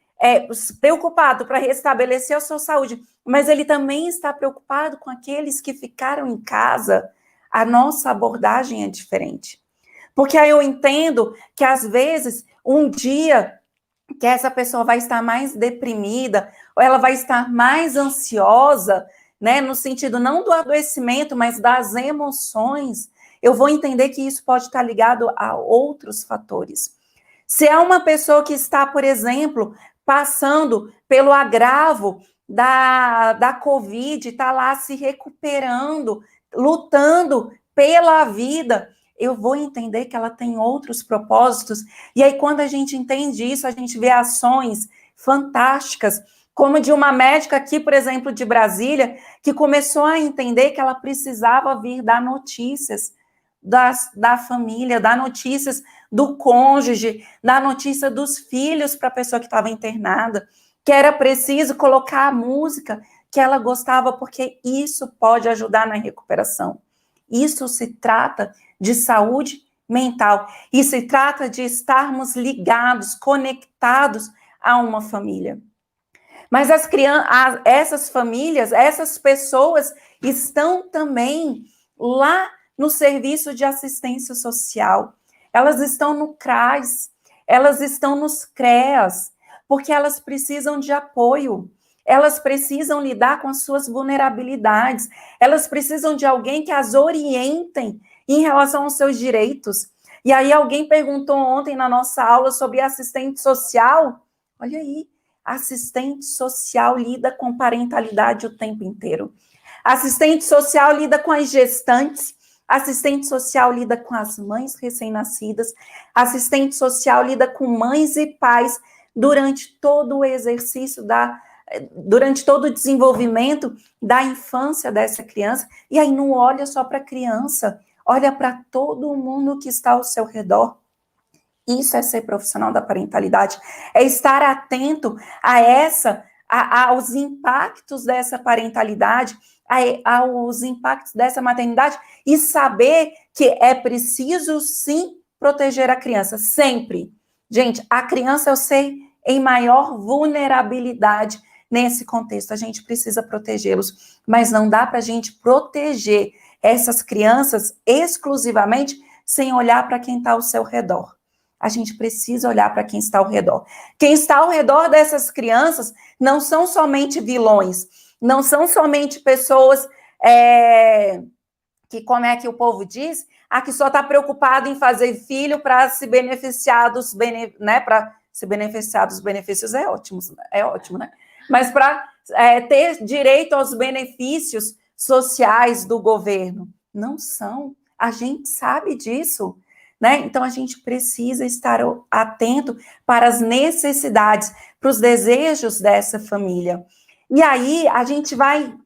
preocupado para restabelecer a sua saúde, mas ele também está preocupado com aqueles que ficaram em casa. A nossa abordagem é diferente. Porque aí eu entendo que, às vezes, um dia que essa pessoa vai estar mais deprimida, ou ela vai estar mais ansiosa, né, no sentido não do adoecimento, mas das emoções, eu vou entender que isso pode estar ligado a outros fatores. Se é uma pessoa que está, por exemplo, passando pelo agravo da Covid, está lá se recuperando, lutando pela vida, eu vou entender que ela tem outros propósitos. E aí, quando a gente entende isso, a gente vê ações fantásticas, como de uma médica aqui, por exemplo, de Brasília, que começou a entender que ela precisava vir dar notícias da família, dar notícias do cônjuge, dar notícia dos filhos para a pessoa que estava internada, que era preciso colocar a música que ela gostava, porque isso pode ajudar na recuperação. Isso se trata de saúde mental, e se trata de estarmos ligados, conectados a uma família. Mas essas famílias, essas pessoas estão também lá no serviço de assistência social. Elas estão no CRAS, elas estão nos CREAS, porque elas precisam de apoio. Elas precisam lidar com as suas vulnerabilidades. Elas precisam de alguém que as orientem em relação aos seus direitos. E aí alguém perguntou ontem na nossa aula sobre assistente social. Olha aí, assistente social lida com parentalidade o tempo inteiro. Assistente social lida com as gestantes. Assistente social lida com as mães recém-nascidas. Assistente social lida com mães e pais durante todo o exercício durante todo o desenvolvimento da infância dessa criança. E aí não olha só para a criança, olha para todo mundo que está ao seu redor. Isso é ser profissional da parentalidade, é estar atento aos impactos dessa parentalidade, aos impactos dessa maternidade e saber que é preciso sim proteger a criança, sempre. Gente, a criança é o ser em maior vulnerabilidade nesse contexto, a gente precisa protegê-los, mas não dá para a gente proteger essas crianças exclusivamente sem olhar para quem está ao seu redor. A gente precisa olhar para quem está ao redor. Quem está ao redor dessas crianças não são somente vilões, não são somente pessoas que, como é que o povo diz, que só está preocupado em fazer filho para se beneficiar dos para se beneficiar dos benefícios é ótimo, né? Mas para ter direito aos benefícios sociais do governo. Não são. A gente sabe disso. Né? Então, a gente precisa estar atento para as necessidades, para os desejos dessa família. E aí, a gente vai,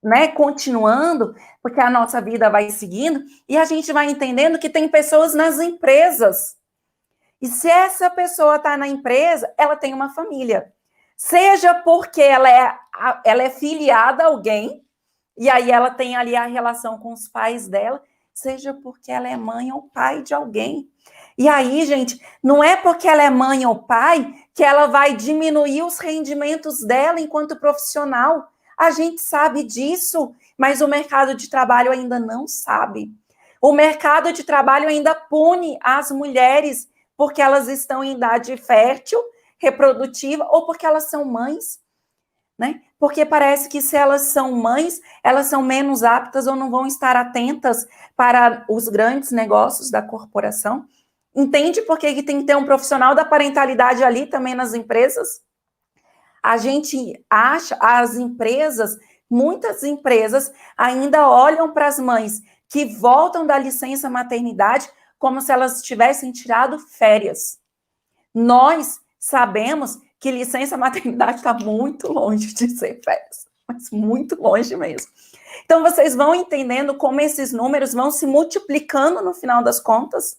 né, continuando, porque a nossa vida vai seguindo, e a gente vai entendendo que tem pessoas nas empresas. E se essa pessoa está na empresa, ela tem uma família. Seja porque ela é filiada a alguém, e aí ela tem ali a relação com os pais dela, seja porque ela é mãe ou pai de alguém. E aí, gente, não é porque ela é mãe ou pai que ela vai diminuir os rendimentos dela enquanto profissional. A gente sabe disso, mas o mercado de trabalho ainda não sabe. O mercado de trabalho ainda pune as mulheres porque elas estão em idade fértil, reprodutiva, ou porque elas são mães, né? Porque parece que se elas são mães, elas são menos aptas ou não vão estar atentas para os grandes negócios da corporação. Entende por que tem que ter um profissional da parentalidade ali também nas empresas? A gente acha, muitas empresas ainda olham para as mães que voltam da licença maternidade como se elas tivessem tirado férias. Nós sabemos que licença maternidade está muito longe de ser férias, mas muito longe mesmo. Então, vocês vão entendendo como esses números vão se multiplicando no final das contas.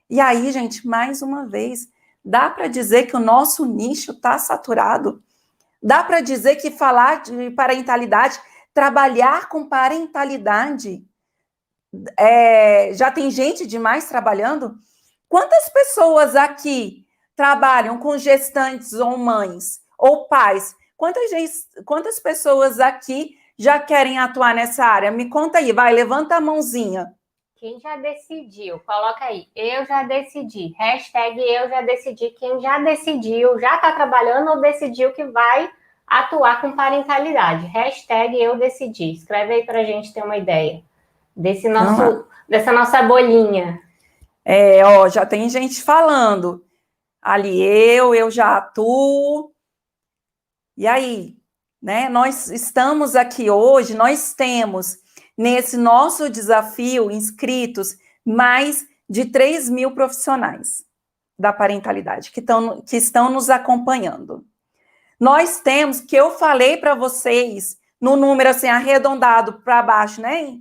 E aí, gente, mais uma vez, dá para dizer que o nosso nicho está saturado? Dá para dizer que falar de parentalidade, trabalhar com parentalidade, já tem gente demais trabalhando? Quantas pessoas aqui trabalham com gestantes ou mães ou pais? Quantas pessoas aqui já querem atuar nessa área? Me conta aí, vai, levanta a mãozinha. Quem já decidiu? Coloca aí, eu já decidi. Hashtag eu já decidi. Quem já decidiu, já está trabalhando ou decidiu que vai atuar com parentalidade. Hashtag eu decidi. Escreve aí para a gente ter uma ideia dessa nossa bolinha. Já tem gente falando. Ali eu já atuo. E aí, né? Nós estamos aqui hoje, nós temos nesse nosso desafio inscritos mais de 3 mil profissionais da parentalidade que estão nos acompanhando. Nós temos, que eu falei para vocês, no número assim arredondado para baixo, né?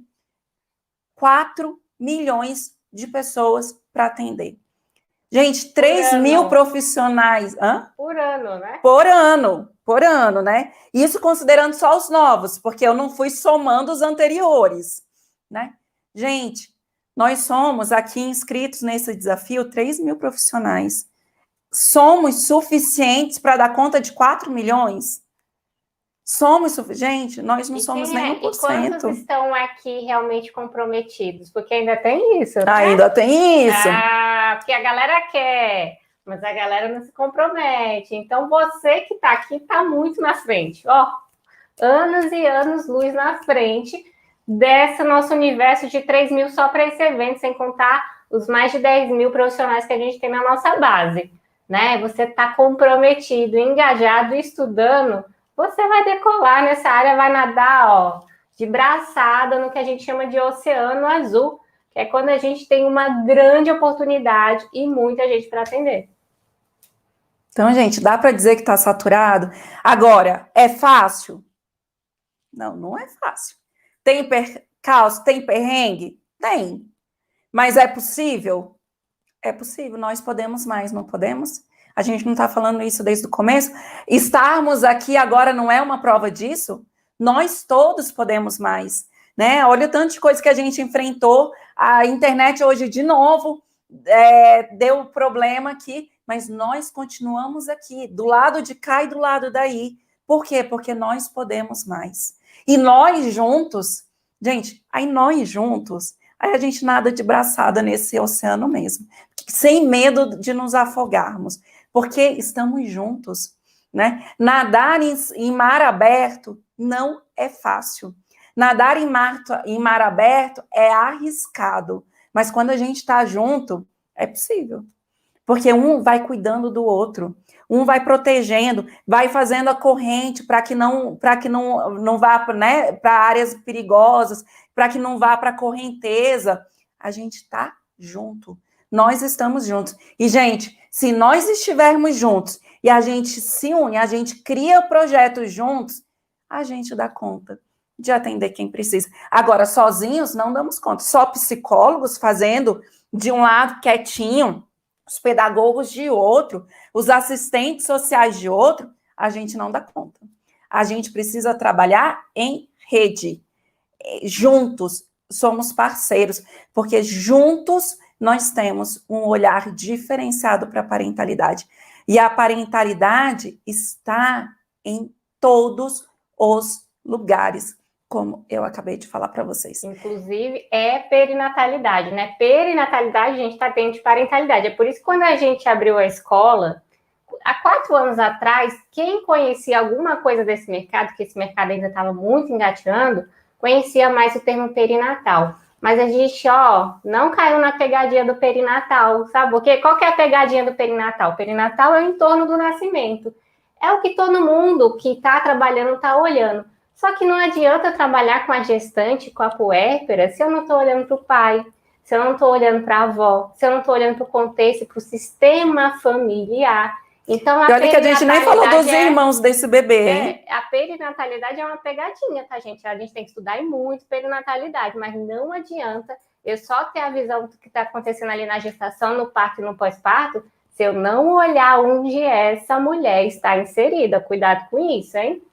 4 milhões de pessoas para atender. Gente, 3 mil profissionais. Por ano, né? Por ano, né? Isso considerando só os novos, porque eu não fui somando os anteriores, né? Gente, nós somos aqui inscritos nesse desafio 3 mil profissionais. Somos suficientes para dar conta de 4 milhões? Gente, nós não somos nem 1%. E quantos estão aqui realmente comprometidos? Porque ainda tem isso, né? Ainda tem isso. Porque a galera quer, mas a galera não se compromete. Então, você que está aqui está muito na frente. Anos e anos luz na frente desse nosso universo de 3 mil só para esse evento, sem contar os mais de 10 mil profissionais que a gente tem na nossa base, né? Você está comprometido, engajado, estudando, você vai decolar nessa área, vai nadar, de braçada no que a gente chama de oceano azul, que é quando a gente tem uma grande oportunidade e muita gente para atender. Então, gente, dá para dizer que está saturado? Agora, é fácil? Não, não é fácil. Tem percalço? Tem perrengue? Tem. Mas é possível? É possível, nós podemos mais, não podemos? A gente não está falando isso desde o começo? Estarmos aqui agora não é uma prova disso? Nós todos podemos mais, né? Olha o tanto de coisa que a gente enfrentou, a internet hoje de novo deu problema aqui, mas nós continuamos aqui, do lado de cá e do lado daí. Por quê? Porque nós podemos mais. E nós juntos, gente, aí nós juntos, aí a gente nada de braçada nesse oceano mesmo, sem medo de nos afogarmos, porque estamos juntos, né? Nadar em mar aberto não é fácil. Nadar em mar aberto é arriscado, mas quando a gente está junto, é possível. Porque um vai cuidando do outro, um vai protegendo, vai fazendo a corrente para que não vá, né, para áreas perigosas, para que não vá para a correnteza. A gente está junto. Nós estamos juntos. E, gente, se nós estivermos juntos e a gente se une, a gente cria projetos juntos, a gente dá conta de atender quem precisa. Agora, sozinhos, não damos conta. Só psicólogos fazendo de um lado quietinho, os pedagogos de outro, os assistentes sociais de outro, a gente não dá conta. A gente precisa trabalhar em rede. Juntos, somos parceiros, porque juntos nós temos um olhar diferenciado para a parentalidade. E a parentalidade está em todos os lugares, como eu acabei de falar para vocês. Inclusive, é perinatalidade, né? Perinatalidade, a gente está dentro de parentalidade. É por isso que quando a gente abriu a escola, há 4 anos atrás, quem conhecia alguma coisa desse mercado, que esse mercado ainda estava muito engateando, conhecia mais o termo perinatal. Mas a gente, não caiu na pegadinha do perinatal, sabe? Porque qual que é a pegadinha do perinatal? O perinatal é o entorno do nascimento. É o que todo mundo que está trabalhando está olhando. Só que não adianta trabalhar com a gestante, com a puérpera, se eu não estou olhando para o pai, se eu não estou olhando para a avó, se eu não estou olhando para o contexto, para o sistema familiar. Então, e olha que a gente nem falou dos irmãos desse bebê, hein? A perinatalidade é uma pegadinha, tá, gente? A gente tem que estudar muito perinatalidade, mas não adianta eu só ter a visão do que está acontecendo ali na gestação, no parto e no pós-parto, se eu não olhar onde essa mulher está inserida. Cuidado com isso, hein?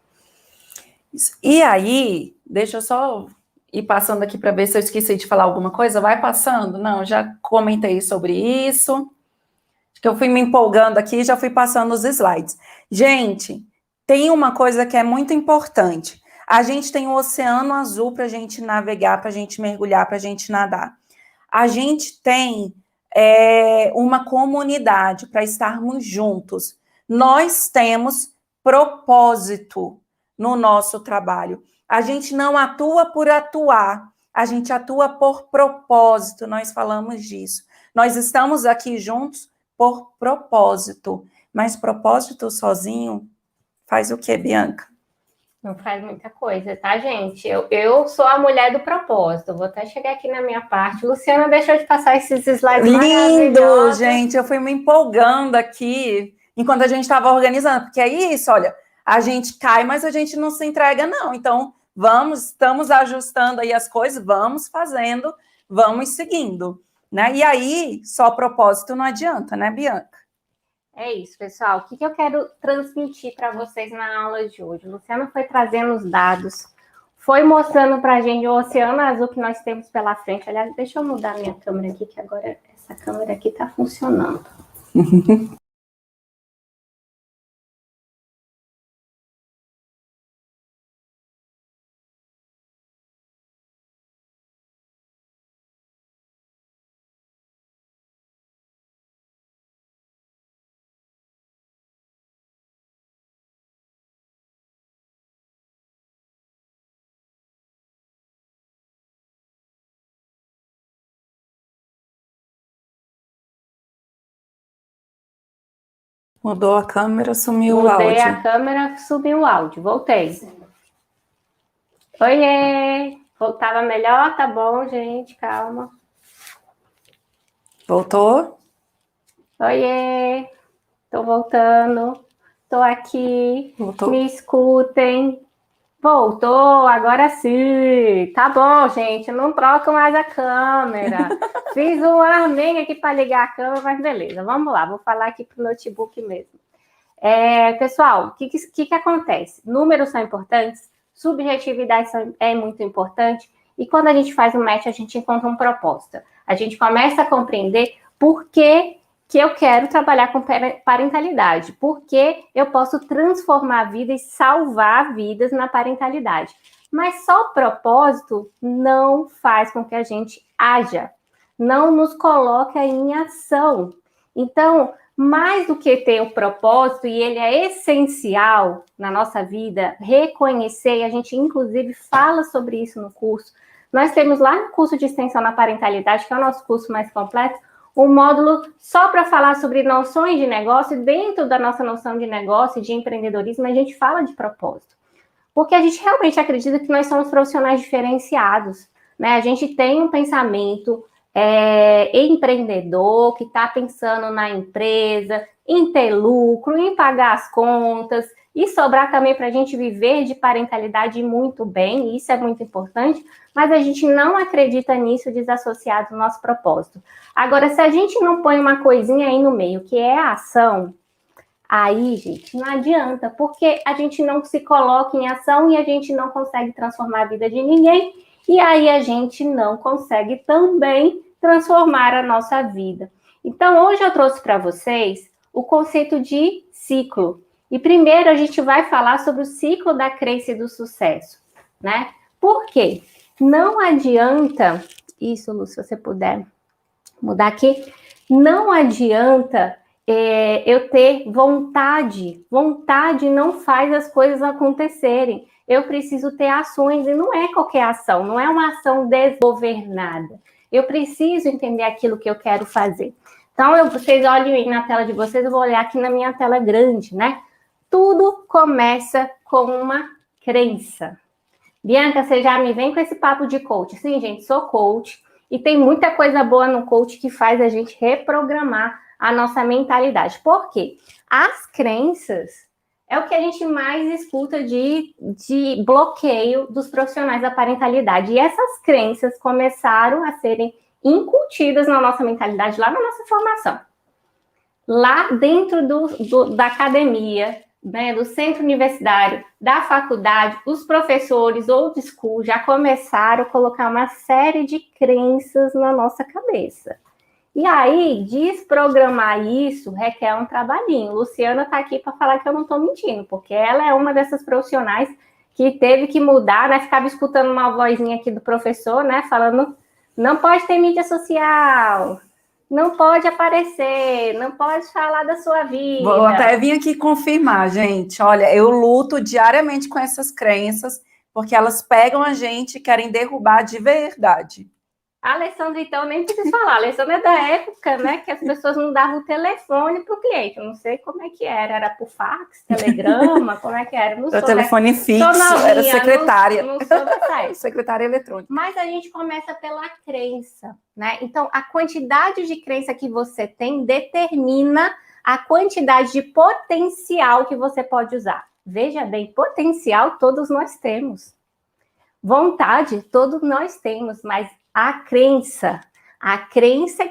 E aí, deixa eu só ir passando aqui para ver se eu esqueci de falar alguma coisa. Vai passando? Não, já comentei sobre isso. Acho que eu fui me empolgando aqui e já fui passando os slides. Gente, tem uma coisa que é muito importante. A gente tem o Oceano Azul para a gente navegar, para a gente mergulhar, para a gente nadar. A gente tem uma comunidade para estarmos juntos. Nós temos propósito no nosso trabalho. A gente não atua por atuar, a gente atua por propósito, nós falamos disso. Nós estamos aqui juntos por propósito, mas propósito sozinho faz o quê, Bianca? Não faz muita coisa, tá, gente? Eu sou a mulher do propósito. Vou até chegar aqui na minha parte. Luciana deixou de passar esses slides lindo, gente. Eu fui me empolgando aqui enquanto a gente estava organizando, porque é isso, olha, a gente cai, mas a gente não se entrega, não. Então, estamos ajustando aí as coisas, vamos fazendo, vamos seguindo, né? E aí, só propósito não adianta, né, Bianca? É isso, pessoal. O que eu quero transmitir para vocês na aula de hoje? Luciana foi trazendo os dados, foi mostrando para a gente o oceano azul que nós temos pela frente. Aliás, deixa eu mudar minha câmera aqui, que agora essa câmera aqui está funcionando. Mudou a câmera, sumiu o áudio. Mudei a câmera, subiu o áudio. Voltei. Oiê! Voltava melhor? Tá bom, gente. Calma. Voltou? Oiê! Tô voltando. Tô aqui. Voltou. Me escutem. Voltou, agora sim. Tá bom, gente, não troca mais a câmera. Fiz um arminho aqui para ligar a câmera, mas beleza, vamos lá, vou falar aqui pro notebook mesmo. Pessoal, o que acontece? Números são importantes, subjetividade é muito importante, e quando a gente faz um match, a gente encontra um propósito. A gente começa a compreender por que eu quero trabalhar com parentalidade, porque eu posso transformar a vida e salvar vidas na parentalidade. Mas só o propósito não faz com que a gente haja, não nos coloca em ação. Então, mais do que ter o propósito, e ele é essencial na nossa vida, reconhecer, e a gente inclusive fala sobre isso no curso. Nós temos lá no curso de extensão na parentalidade, que é o nosso curso mais completo, um módulo só para falar sobre noções de negócio. Dentro da nossa noção de negócio e de empreendedorismo, a gente fala de propósito. Porque a gente realmente acredita que nós somos profissionais diferenciados, né? A gente tem um pensamento empreendedor, que está pensando na empresa, em ter lucro, em pagar as contas, e sobrar também para a gente viver de parentalidade muito bem, isso é muito importante, mas a gente não acredita nisso desassociado do nosso propósito. Agora, se a gente não põe uma coisinha aí no meio, que é a ação, aí, gente, não adianta, porque a gente não se coloca em ação e a gente não consegue transformar a vida de ninguém, e aí a gente não consegue também transformar a nossa vida. Então, hoje eu trouxe para vocês o conceito de ciclo. E primeiro a gente vai falar sobre o ciclo da crença e do sucesso, né? Por quê? Não adianta, isso, Lu, se você puder mudar aqui, não adianta eu ter vontade. Vontade não faz as coisas acontecerem. Eu preciso ter ações, e não é qualquer ação, não é uma ação desgovernada. Eu preciso entender aquilo que eu quero fazer. Então, vocês olhem aí na tela de vocês, eu vou olhar aqui na minha tela grande, né? Tudo começa com uma crença. Bianca, você já me vem com esse papo de coach. Sim, gente, sou coach. E tem muita coisa boa no coach que faz a gente reprogramar a nossa mentalidade. Por quê? As crenças é o que a gente mais escuta de bloqueio dos profissionais da parentalidade. E essas crenças começaram a serem incutidas na nossa mentalidade, lá na nossa formação. Lá dentro da academia, né, do centro universitário, da faculdade, os professores old school já começaram a colocar uma série de crenças na nossa cabeça. E aí, desprogramar isso requer um trabalhinho. Luciana está aqui para falar que eu não estou mentindo, porque ela é uma dessas profissionais que teve que mudar, né? Ficava escutando uma vozinha aqui do professor, né? Falando, não pode ter mídia social, não pode aparecer, não pode falar da sua vida. Vou até vir aqui confirmar, gente. Olha, eu luto diariamente com essas crenças, porque elas pegam a gente e querem derrubar de verdade. A Alessandra, então, nem preciso falar. A Alessandra é da época, né, que as pessoas não davam o telefone para o cliente. Eu não sei como é que era por fax, telegrama, como é que era? Não sou telefone fixo, novinha, era secretária. Não sou dessa época. Secretária eletrônica. Mas a gente começa pela crença, né? Então, a quantidade de crença que você tem determina a quantidade de potencial que você pode usar. Veja bem, potencial todos nós temos. Vontade, todos nós temos, mas a crença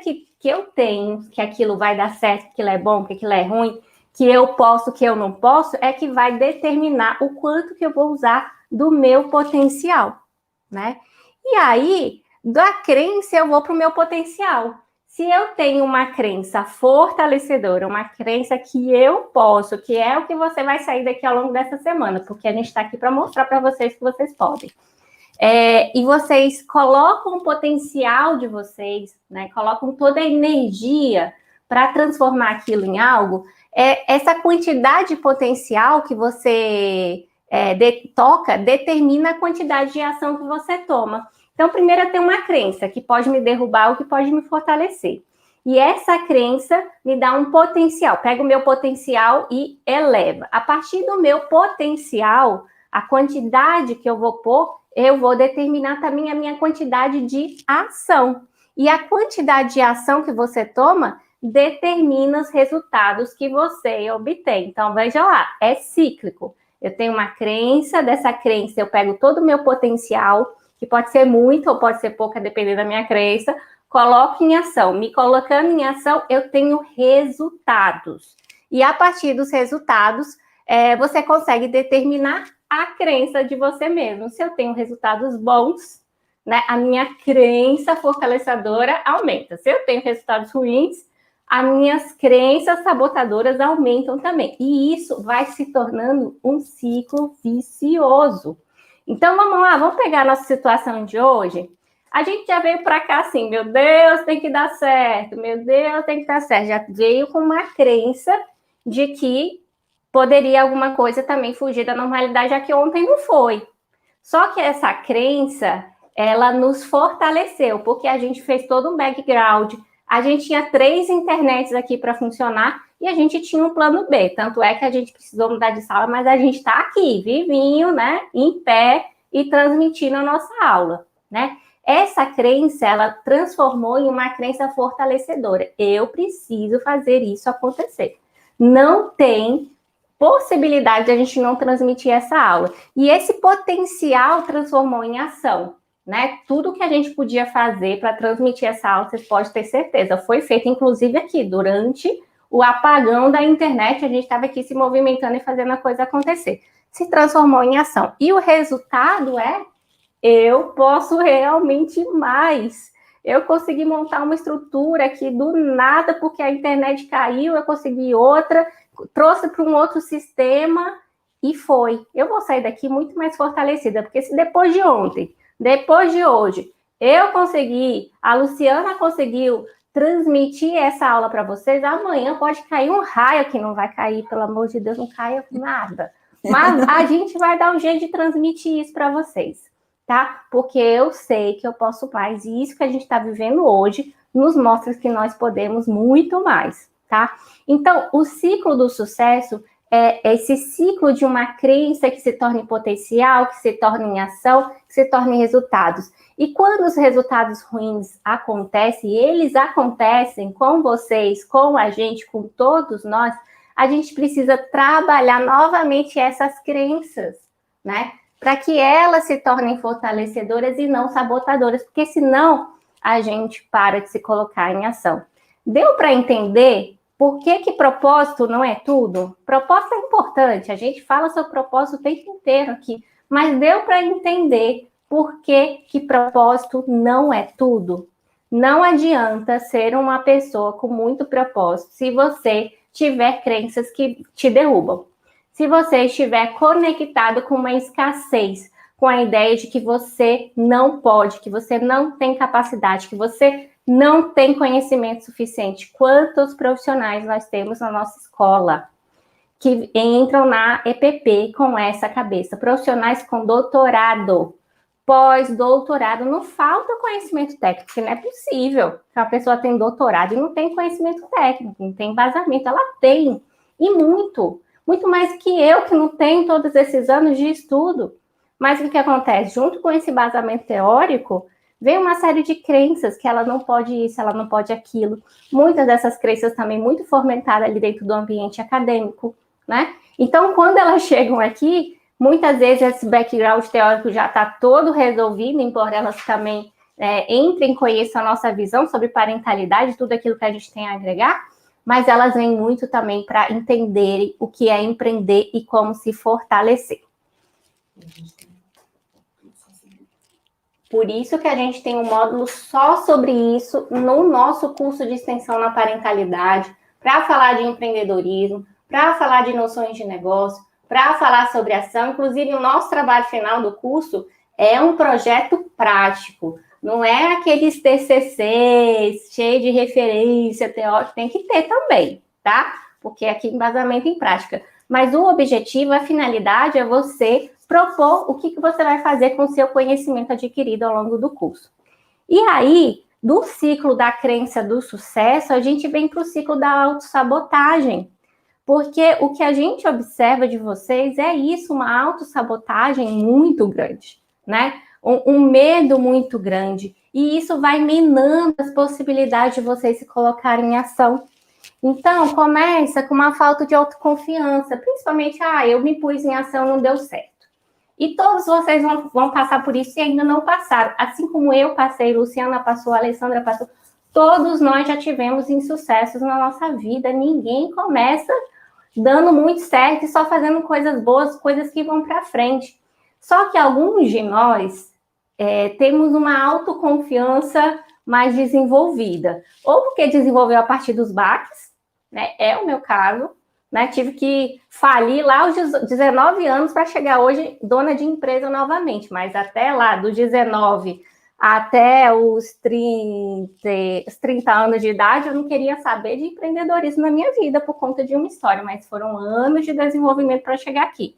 que eu tenho, que aquilo vai dar certo, que aquilo é bom, que aquilo é ruim, que eu posso, que eu não posso, é que vai determinar o quanto que eu vou usar do meu potencial, né? E aí, da crença, eu vou para o meu potencial. Se eu tenho uma crença fortalecedora, uma crença que eu posso, que é o que você vai sair daqui ao longo dessa semana, porque a gente está aqui para mostrar para vocês que vocês podem. E vocês colocam o potencial de vocês, né? Colocam toda a energia para transformar aquilo em algo. Essa quantidade de potencial que você toca determina a quantidade de ação que você toma. Então, primeiro eu tenho uma crença que pode me derrubar ou que pode me fortalecer. E essa crença me dá um potencial. Pega o meu potencial e eleva. A partir do meu potencial, a quantidade que eu vou pôr, eu vou determinar também a minha quantidade de ação. E a quantidade de ação que você toma determina os resultados que você obtém. Então, veja lá, é cíclico. Eu tenho uma crença, dessa crença eu pego todo o meu potencial, que pode ser muito ou pode ser pouco, a depender da minha crença, coloco em ação. Me colocando em ação, eu tenho resultados. E a partir dos resultados, você consegue determinar a crença de você mesmo. Se eu tenho resultados bons, né, a minha crença fortalecedora aumenta. Se eu tenho resultados ruins, as minhas crenças sabotadoras aumentam também. E isso vai se tornando um ciclo vicioso. Então, vamos lá, vamos pegar a nossa situação de hoje. A gente já veio para cá assim, meu Deus, tem que dar certo, meu Deus, tem que dar certo. Já veio com uma crença de que poderia alguma coisa também fugir da normalidade, já que ontem não foi. Só que essa crença, ela nos fortaleceu, porque a gente fez todo um background, a gente tinha 3 internets aqui para funcionar e a gente tinha um plano B. Tanto é que a gente precisou mudar de sala, mas a gente está aqui, vivinho, né, em pé e transmitindo a nossa aula, né? Essa crença, ela transformou em uma crença fortalecedora. Eu preciso fazer isso acontecer. Não tem possibilidade de a gente não transmitir essa aula. E esse potencial transformou em ação, né? Tudo que a gente podia fazer para transmitir essa aula, vocês podem ter certeza, foi feito, inclusive aqui, durante o apagão da internet, a gente estava aqui se movimentando e fazendo a coisa acontecer. Se transformou em ação. E o resultado eu posso realmente mais. Eu consegui montar uma estrutura aqui do nada, porque a internet caiu, eu consegui outra, trouxe para um outro sistema e foi. Eu vou sair daqui muito mais fortalecida, porque se depois de ontem, depois de hoje, eu consegui, a Luciana conseguiu transmitir essa aula para vocês, amanhã pode cair um raio, que não vai cair, pelo amor de Deus, não caia nada. Mas a gente vai dar um jeito de transmitir isso para vocês, tá? Porque eu sei que eu posso mais, e isso que a gente está vivendo hoje nos mostra que nós podemos muito mais, tá? Então, o ciclo do sucesso é esse ciclo de uma crença que se torna em potencial, que se torna em ação, que se torna em resultados. E quando os resultados ruins acontecem, e eles acontecem com vocês, com a gente, com todos nós, a gente precisa trabalhar novamente essas crenças, né? Para que elas se tornem fortalecedoras e não sabotadoras, porque senão a gente para de se colocar em ação. Deu para entender por que propósito não é tudo? Propósito é importante, a gente fala sobre propósito o tempo inteiro aqui, mas deu para entender por que propósito não é tudo? Não adianta ser uma pessoa com muito propósito se você tiver crenças que te derrubam. Se você estiver conectado com uma escassez, com a ideia de que você não pode, que você não tem capacidade, que você não tem conhecimento suficiente. Quantos profissionais nós temos na nossa escola que entram na EPP com essa cabeça? Profissionais com doutorado, pós-doutorado, não falta conhecimento técnico, porque não é possível que a pessoa tenha doutorado e não tem conhecimento técnico, não tem embasamento. Ela tem, e muito mais que eu, que não tenho todos esses anos de estudo. Mas o que acontece? Junto com esse embasamento teórico, vem uma série de crenças que ela não pode isso, ela não pode aquilo. Muitas dessas crenças também muito fomentadas ali dentro do ambiente acadêmico, né? Então, quando elas chegam aqui, muitas vezes esse background teórico já está todo resolvido, embora elas também entrem, conheçam a nossa visão sobre parentalidade, tudo aquilo que a gente tem a agregar, mas elas vêm muito também para entenderem o que é empreender e como se fortalecer. Por isso que a gente tem um módulo só sobre isso no nosso curso de extensão na parentalidade, para falar de empreendedorismo, para falar de noções de negócio, para falar sobre ação. Inclusive, o nosso trabalho final do curso é um projeto prático. Não é aqueles TCCs cheios de referência teórica, tem que ter também, tá? Porque aqui embasamento em prática. Mas o objetivo, a finalidade é você propor o que você vai fazer com o seu conhecimento adquirido ao longo do curso. E aí, do ciclo da crença do sucesso, a gente vem para o ciclo da autossabotagem. Porque o que a gente observa de vocês é isso, uma autossabotagem muito grande, né? Um medo muito grande. E isso vai minando as possibilidades de vocês se colocarem em ação. Então, começa com uma falta de autoconfiança, principalmente, eu me pus em ação, não deu certo. E todos vocês vão passar por isso e ainda não passaram. Assim como eu passei, Luciana passou, a Alessandra passou, todos nós já tivemos insucessos na nossa vida. Ninguém começa dando muito certo e só fazendo coisas boas, coisas que vão para frente. Só que alguns de nós temos uma autoconfiança mais desenvolvida. Ou porque desenvolveu a partir dos baques, né? É o meu caso, né? Tive que falir lá aos 19 anos para chegar hoje dona de empresa novamente, mas até lá, dos 19 até os 30 anos de idade, eu não queria saber de empreendedorismo na minha vida por conta de uma história, mas foram anos de desenvolvimento para chegar aqui,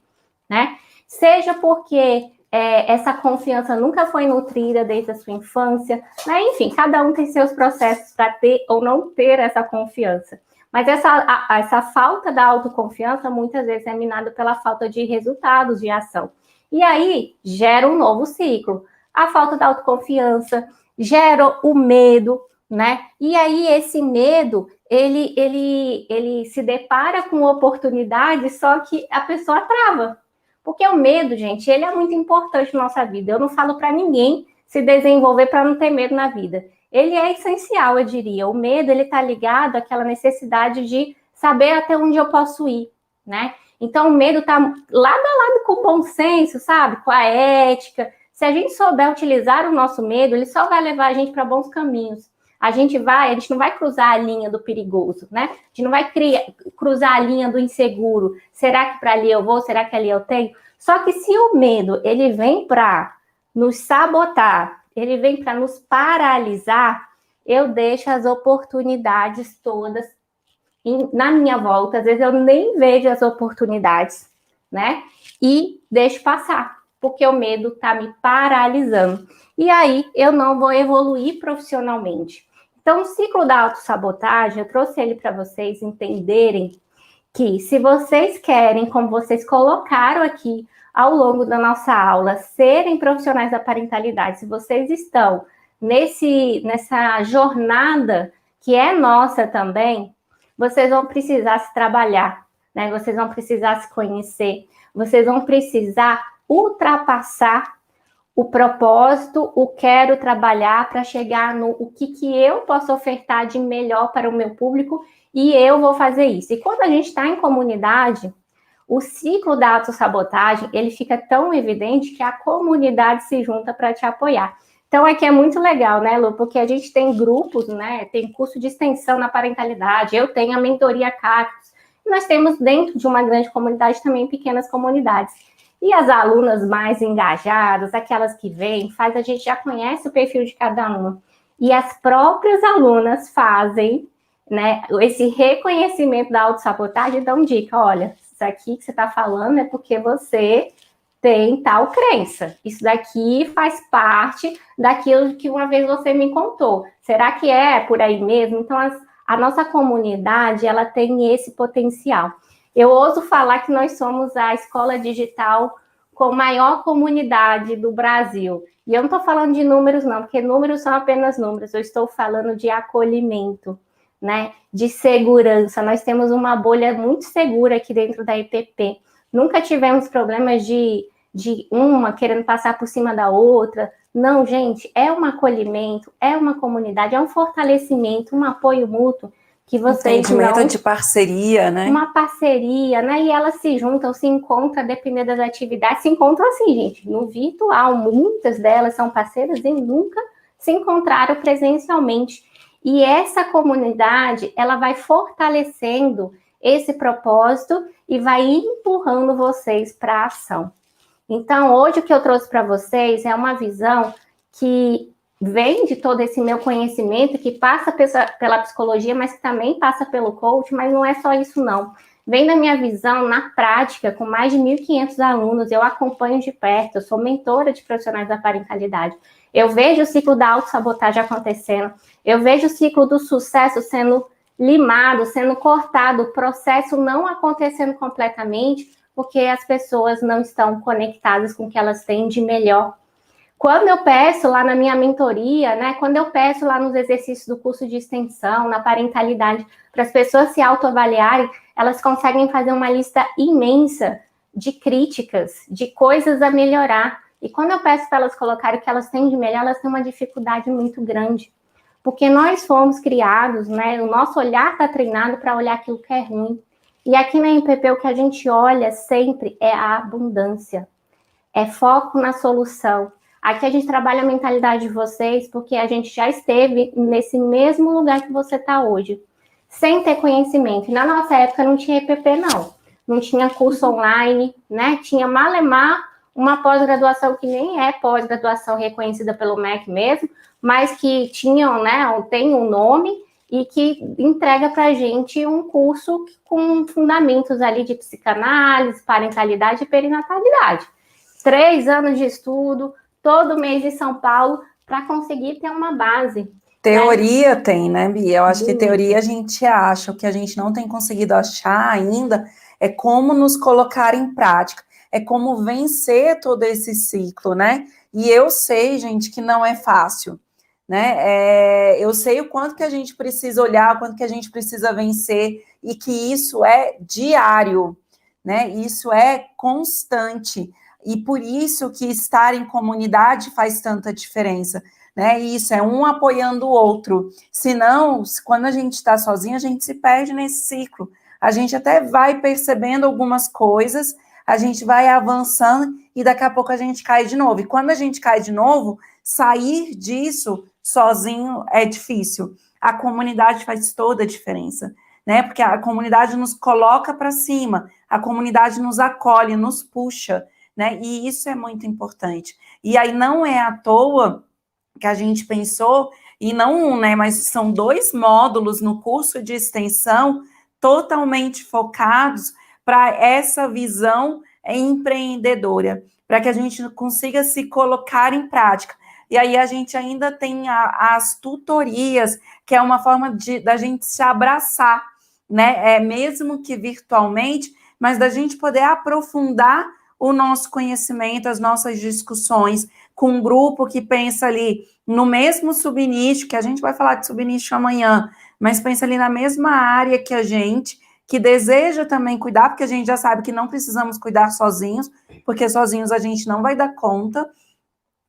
né? Seja porque essa confiança nunca foi nutrida desde a sua infância, né? Enfim, cada um tem seus processos para ter ou não ter essa confiança. Mas essa falta da autoconfiança muitas vezes é minada pela falta de resultados de ação. E aí gera um novo ciclo. A falta da autoconfiança gera o medo, né? E aí esse medo, ele se depara com oportunidades, só que a pessoa trava. Porque o medo, gente, ele é muito importante na nossa vida. Eu não falo para ninguém se desenvolver para não ter medo na vida. Ele é essencial, eu diria. O medo, ele está ligado àquela necessidade de saber até onde eu posso ir, né? Então, o medo está lado a lado com o bom senso, sabe? Com a ética. Se a gente souber utilizar o nosso medo, ele só vai levar a gente para bons caminhos. A gente não vai cruzar a linha do perigoso, né? A gente não vai cruzar a linha do inseguro. Será que para ali eu vou? Será que ali eu tenho? Só que se o medo, ele vem para nos sabotar, ele vem para nos paralisar, eu deixo as oportunidades todas na minha volta. Às vezes eu nem vejo as oportunidades, né? E deixo passar, porque o medo está me paralisando. E aí eu não vou evoluir profissionalmente. Então, o ciclo da autossabotagem, eu trouxe ele para vocês entenderem que se vocês querem, como vocês colocaram aqui ao longo da nossa aula, serem profissionais da parentalidade, se vocês estão nessa jornada que é nossa também, vocês vão precisar se trabalhar, né? Vocês vão precisar se conhecer, vocês vão precisar ultrapassar o propósito, o quero trabalhar para chegar no o que eu posso ofertar de melhor para o meu público e eu vou fazer isso. E quando a gente está em comunidade, o ciclo da autossabotagem, ele fica tão evidente que a comunidade se junta para te apoiar. Então, aqui é muito legal, né, Lu? Porque a gente tem grupos, né? Tem curso de extensão na parentalidade, eu tenho a mentoria CACOS. Nós temos dentro de uma grande comunidade também pequenas comunidades. E as alunas mais engajadas, aquelas que vêm, a gente já conhece o perfil de cada uma. E as próprias alunas fazem, né, esse reconhecimento da autossabotagem e dão dica, olha, isso aqui que você está falando é porque você tem tal crença. Isso daqui faz parte daquilo que uma vez você me contou. Será que é por aí mesmo? Então, a nossa comunidade, ela tem esse potencial. Eu ouso falar que nós somos a escola digital com maior comunidade do Brasil. E eu não estou falando de números, não, porque números são apenas números. Eu estou falando de acolhimento, né? De segurança. Nós temos uma bolha muito segura aqui dentro da IPP. Nunca tivemos problemas de uma querendo passar por cima da outra. Não, gente, é um acolhimento, é uma comunidade, é um fortalecimento, um apoio mútuo que vocês entendimento de parceria, né? Uma parceria, né? E elas se juntam, se encontram, dependendo das atividades, se encontram assim, gente, no virtual. Muitas delas são parceiras e nunca se encontraram presencialmente. E essa comunidade, ela vai fortalecendo esse propósito e vai empurrando vocês para a ação. Então, hoje o que eu trouxe para vocês é uma visão que vem de todo esse meu conhecimento, que passa pela psicologia, mas que também passa pelo coach, mas não é só isso não. Vem da minha visão na prática, com mais de 1.500 alunos, eu acompanho de perto, eu sou mentora de profissionais da parentalidade. Eu vejo o ciclo da autossabotagem acontecendo, eu vejo o ciclo do sucesso sendo limado, sendo cortado, o processo não acontecendo completamente, porque as pessoas não estão conectadas com o que elas têm de melhor. Quando eu peço lá na minha mentoria, né, quando eu peço lá nos exercícios do curso de extensão, na parentalidade, para as pessoas se autoavaliarem, elas conseguem fazer uma lista imensa de críticas, de coisas a melhorar. E quando eu peço para elas colocarem o que elas têm de melhor, elas têm uma dificuldade muito grande. Porque nós fomos criados, né, o nosso olhar está treinado para olhar aquilo que é ruim. E aqui na MPP o que a gente olha sempre é a abundância, é foco na solução. Aqui a gente trabalha a mentalidade de vocês, porque a gente já esteve nesse mesmo lugar que você está hoje, sem ter conhecimento. Na nossa época não tinha EPP, não. Não tinha curso online, né? Tinha malemar uma pós-graduação que nem é pós-graduação reconhecida pelo MEC mesmo, mas que tinham, né? Tem um nome e que entrega para a gente um curso com fundamentos ali de psicanálise, parentalidade e perinatalidade. 3 anos de estudo, todo mês em São Paulo, para conseguir ter uma base. Teoria tem, né, Bia? Eu acho que teoria a gente acha, o que a gente não tem conseguido achar ainda é como nos colocar em prática, é como vencer todo esse ciclo, né? E eu sei, gente, que não é fácil, né? Eu sei o quanto que a gente precisa olhar, o quanto que a gente precisa vencer, e que isso é diário, né? Isso é constante. E por isso que estar em comunidade faz tanta diferença, né? Isso é um apoiando o outro. Senão, quando a gente está sozinho, a gente se perde nesse ciclo. A gente até vai percebendo algumas coisas, a gente vai avançando e daqui a pouco a gente cai de novo. E quando a gente cai de novo, sair disso sozinho é difícil. A comunidade faz toda a diferença, né? Porque a comunidade nos coloca para cima, a comunidade nos acolhe, nos puxa, né? E isso é muito importante. E aí não é à toa que a gente pensou, e não um, né, mas são 2 módulos no curso de extensão totalmente focados para essa visão empreendedora, para que a gente consiga se colocar em prática. E aí a gente ainda tem as tutorias, que é uma forma da gente se abraçar, né? Mesmo que virtualmente, mas da gente poder aprofundar o nosso conhecimento, as nossas discussões, com um grupo que pensa ali no mesmo subnicho, que a gente vai falar de subnicho amanhã, mas pensa ali na mesma área que a gente, que deseja também cuidar, porque a gente já sabe que não precisamos cuidar sozinhos, porque sozinhos a gente não vai dar conta,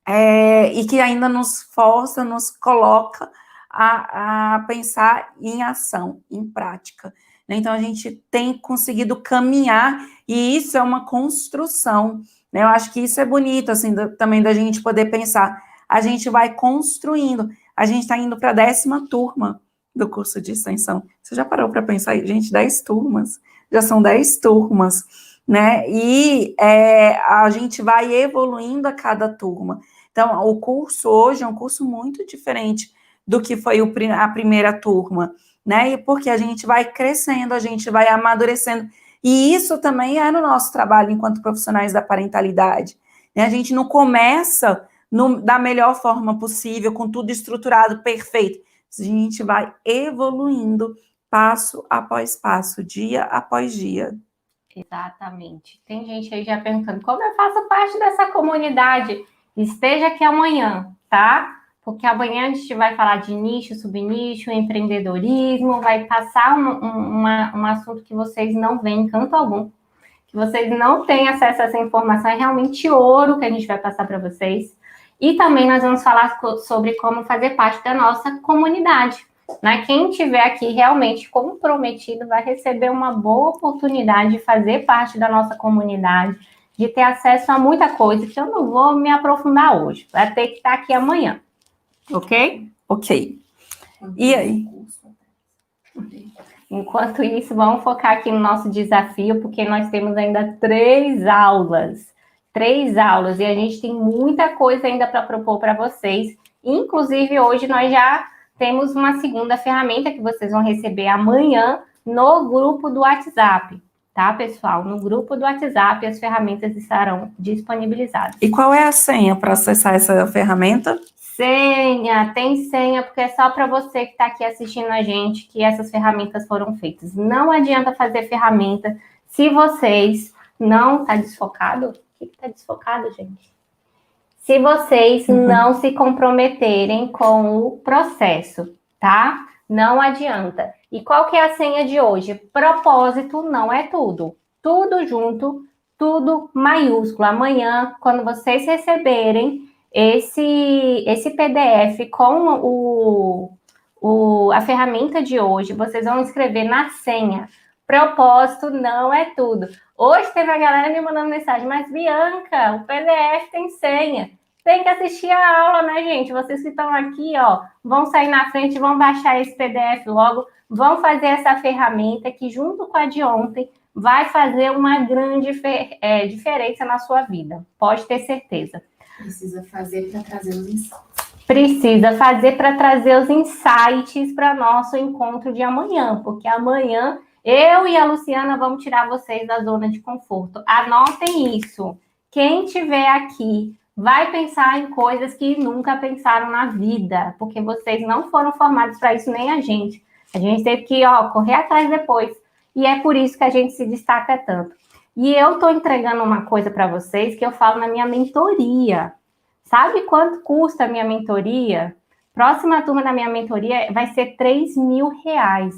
e que ainda nos força, nos coloca a pensar em ação, em prática. Então, a gente tem conseguido caminhar, e isso é uma construção, né? Eu acho que isso é bonito, assim, também da gente poder pensar. A gente vai construindo, a gente está indo para a 10ª turma do curso de extensão. Você já parou para pensar aí? Gente, 10 turmas, já são 10 turmas, né? E a gente vai evoluindo a cada turma. Então, o curso hoje é um curso muito diferente do que foi a primeira turma, né? E porque a gente vai crescendo, a gente vai amadurecendo. E isso também é no nosso trabalho enquanto profissionais da parentalidade, né? A gente não começa da melhor forma possível, com tudo estruturado, perfeito. A gente vai evoluindo passo após passo, dia após dia. Exatamente. Tem gente aí já perguntando como eu faço parte dessa comunidade. Esteja aqui amanhã, tá? Porque amanhã a gente vai falar de nicho, subnicho, empreendedorismo, vai passar um assunto que vocês não veem em canto algum, que vocês não têm acesso a essa informação, é realmente ouro que a gente vai passar para vocês. E também nós vamos falar sobre como fazer parte da nossa comunidade, né? Quem estiver aqui realmente comprometido vai receber uma boa oportunidade de fazer parte da nossa comunidade, de ter acesso a muita coisa que eu não vou me aprofundar hoje, vai ter que estar aqui amanhã. Ok? Ok. E aí? Enquanto isso, vamos focar aqui no nosso desafio, porque nós temos ainda 3 aulas. 3 aulas, e a gente tem muita coisa ainda para propor para vocês. Inclusive, hoje nós já temos uma segunda ferramenta que vocês vão receber amanhã no grupo do WhatsApp, tá, pessoal? No grupo do WhatsApp, as ferramentas estarão disponibilizadas. E qual é a senha para acessar essa ferramenta? Senha, tem senha, porque é só para você que está aqui assistindo a gente que essas ferramentas foram feitas. Não adianta fazer ferramenta se vocês não... Tá desfocado? O que está desfocado, gente? se vocês não se comprometerem com o processo, tá? Não adianta. E qual que é a senha de hoje? Propósito não é tudo. Tudo junto, tudo maiúsculo. Amanhã, quando vocês receberem esse PDF com a ferramenta de hoje, vocês vão escrever na senha. Propósito não é tudo. Hoje teve a galera me mandando mensagem, mas Bianca, o PDF tem senha. Tem que assistir a aula, né, gente? Vocês que estão aqui, ó, vão sair na frente, vão baixar esse PDF logo, vão fazer essa ferramenta que, junto com a de ontem, vai fazer uma grande diferença na sua vida. Pode ter certeza. Precisa fazer para trazer os insights. Precisa fazer para trazer os insights para nosso encontro de amanhã, porque amanhã eu e a Luciana vamos tirar vocês da zona de conforto. Anotem isso. Quem tiver aqui vai pensar em coisas que nunca pensaram na vida, porque vocês não foram formados para isso, nem a gente. A gente teve que, correr atrás depois. E é por isso que a gente se destaca tanto. E eu estou entregando uma coisa para vocês que eu falo na minha mentoria. Sabe quanto custa a minha mentoria? Próxima turma da minha mentoria vai ser R$3.000.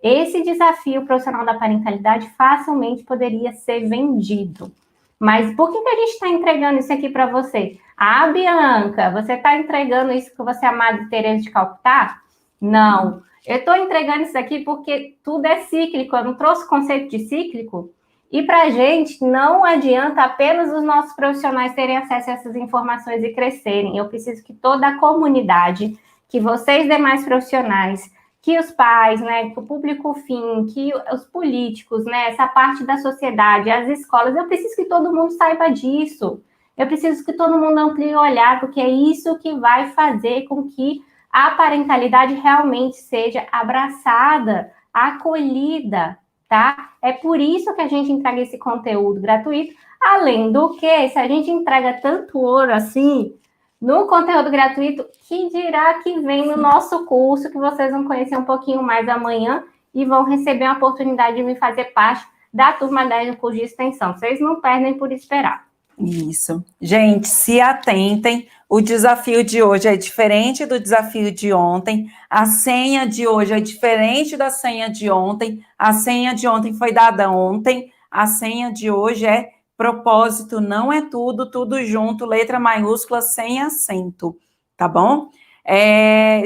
Esse desafio profissional da parentalidade facilmente poderia ser vendido. Mas por que a gente está entregando isso aqui para você? Ah, Bianca, você está entregando isso porque você é a Madre Teresa de Calcutá? Não. Eu estou entregando isso aqui porque tudo é cíclico. Eu não trouxe o conceito de cíclico. E para a gente não adianta apenas os nossos profissionais terem acesso a essas informações e crescerem. Eu preciso que toda a comunidade, que vocês demais profissionais, que os pais, né, que o público fim, que os políticos, né, essa parte da sociedade, as escolas, eu preciso que todo mundo saiba disso. Eu preciso que todo mundo amplie o olhar, porque é isso que vai fazer com que a parentalidade realmente seja abraçada, acolhida, tá? É por isso que a gente entrega esse conteúdo gratuito. Além do que, se a gente entrega tanto ouro assim no conteúdo gratuito, que dirá que vem no nosso curso, que vocês vão conhecer um pouquinho mais amanhã e vão receber a oportunidade de me fazer parte da turma 10 do curso de extensão. Vocês não perdem por esperar. Isso. Gente, se atentem. O desafio de hoje é diferente do desafio de ontem. A senha de hoje é diferente da senha de ontem. A senha de ontem foi dada ontem. A senha de hoje é propósito, não é tudo, tudo junto, letra maiúscula, sem acento, tá bom?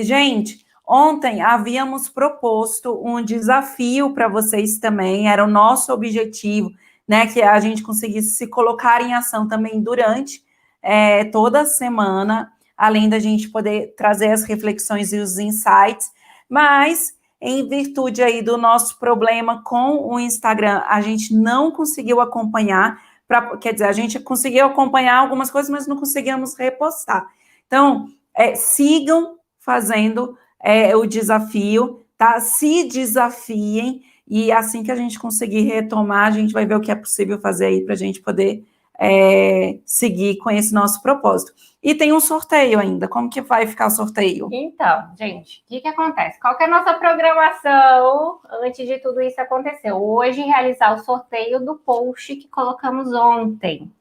Gente, ontem havíamos proposto um desafio para vocês também, era o nosso objetivo, né, que a gente conseguisse se colocar em ação também durante toda a semana, além da gente poder trazer as reflexões e os insights, mas em virtude aí do nosso problema com o Instagram, a gente não conseguiu acompanhar, quer dizer, a gente conseguiu acompanhar algumas coisas, mas não conseguimos repostar. Então, sigam fazendo o desafio, tá? Se desafiem, e assim que a gente conseguir retomar, a gente vai ver o que é possível fazer aí para a gente poder seguir com esse nosso propósito. E tem um sorteio ainda. Como que vai ficar o sorteio? Então, gente, o que acontece? Qual que é a nossa programação antes de tudo isso acontecer? Hoje, realizar o sorteio do post que colocamos ontem.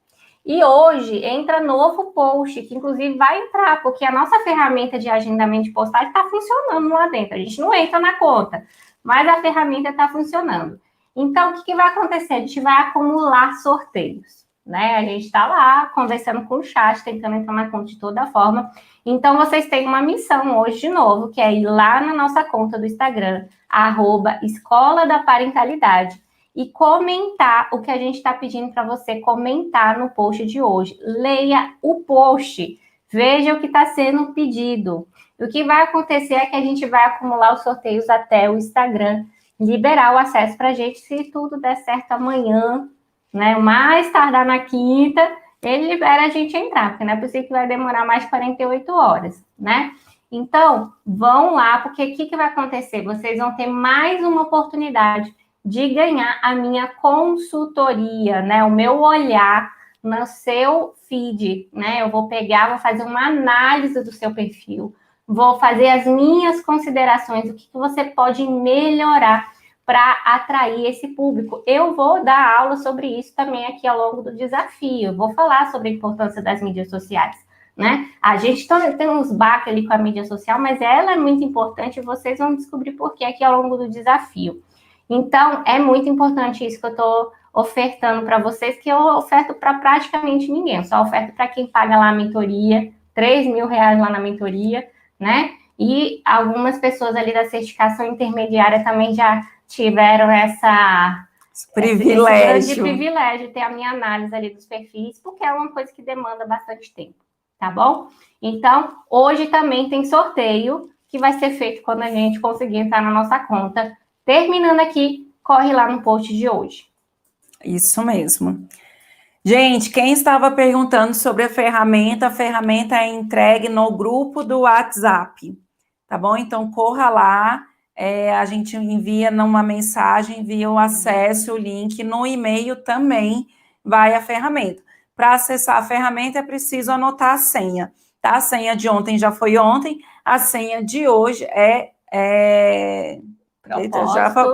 E hoje entra novo post, que inclusive vai entrar, porque a nossa ferramenta de agendamento de postagem está funcionando lá dentro. A gente não entra na conta, mas a ferramenta está funcionando. Então, o que vai acontecer? A gente vai acumular sorteios, né? A gente está lá conversando com o chat, tentando entrar na conta de toda forma. Então, vocês têm uma missão hoje de novo, que é ir lá na nossa conta do Instagram, @Escola da Parentalidade, e comentar o que a gente está pedindo para você comentar no post de hoje. Leia o post, veja o que está sendo pedido. O que vai acontecer é que a gente vai acumular os sorteios até o Instagram liberar o acesso para a gente, se tudo der certo amanhã, né? Mais tardar na quinta, ele libera a gente entrar, porque não é possível que vai demorar mais de 48 horas, né? Então, vão lá, porque o que vai acontecer? Vocês vão ter mais uma oportunidade de ganhar a minha consultoria, né? O meu olhar no seu feed, né? Eu vou pegar, vou fazer uma análise do seu perfil, vou fazer as minhas considerações, o que você pode melhorar para atrair esse público. Eu vou dar aula sobre isso também aqui ao longo do desafio. Eu vou falar sobre a importância das mídias sociais. né? A gente tem uns baques ali com a mídia social, mas ela é muito importante e vocês vão descobrir por que aqui ao longo do desafio. Então, é muito importante isso que eu estou ofertando para vocês, que eu oferto para praticamente ninguém. Eu só oferto para quem paga lá a mentoria, R$ 3.000 lá na mentoria, né? E algumas pessoas ali da certificação intermediária também já tiveram esse grande privilégio de ter a minha análise ali dos perfis, porque é uma coisa que demanda bastante tempo, tá bom? Então, hoje também tem sorteio que vai ser feito quando a gente conseguir entrar na nossa conta. Terminando aqui, corre lá no post de hoje. Isso mesmo. Gente, quem estava perguntando sobre a ferramenta é entregue no grupo do WhatsApp, tá bom? Então, corra lá, a gente envia numa mensagem, envia o acesso, o link, no e-mail também vai a ferramenta. Para acessar a ferramenta é preciso anotar a senha, tá? A senha de ontem já foi ontem, a senha de hoje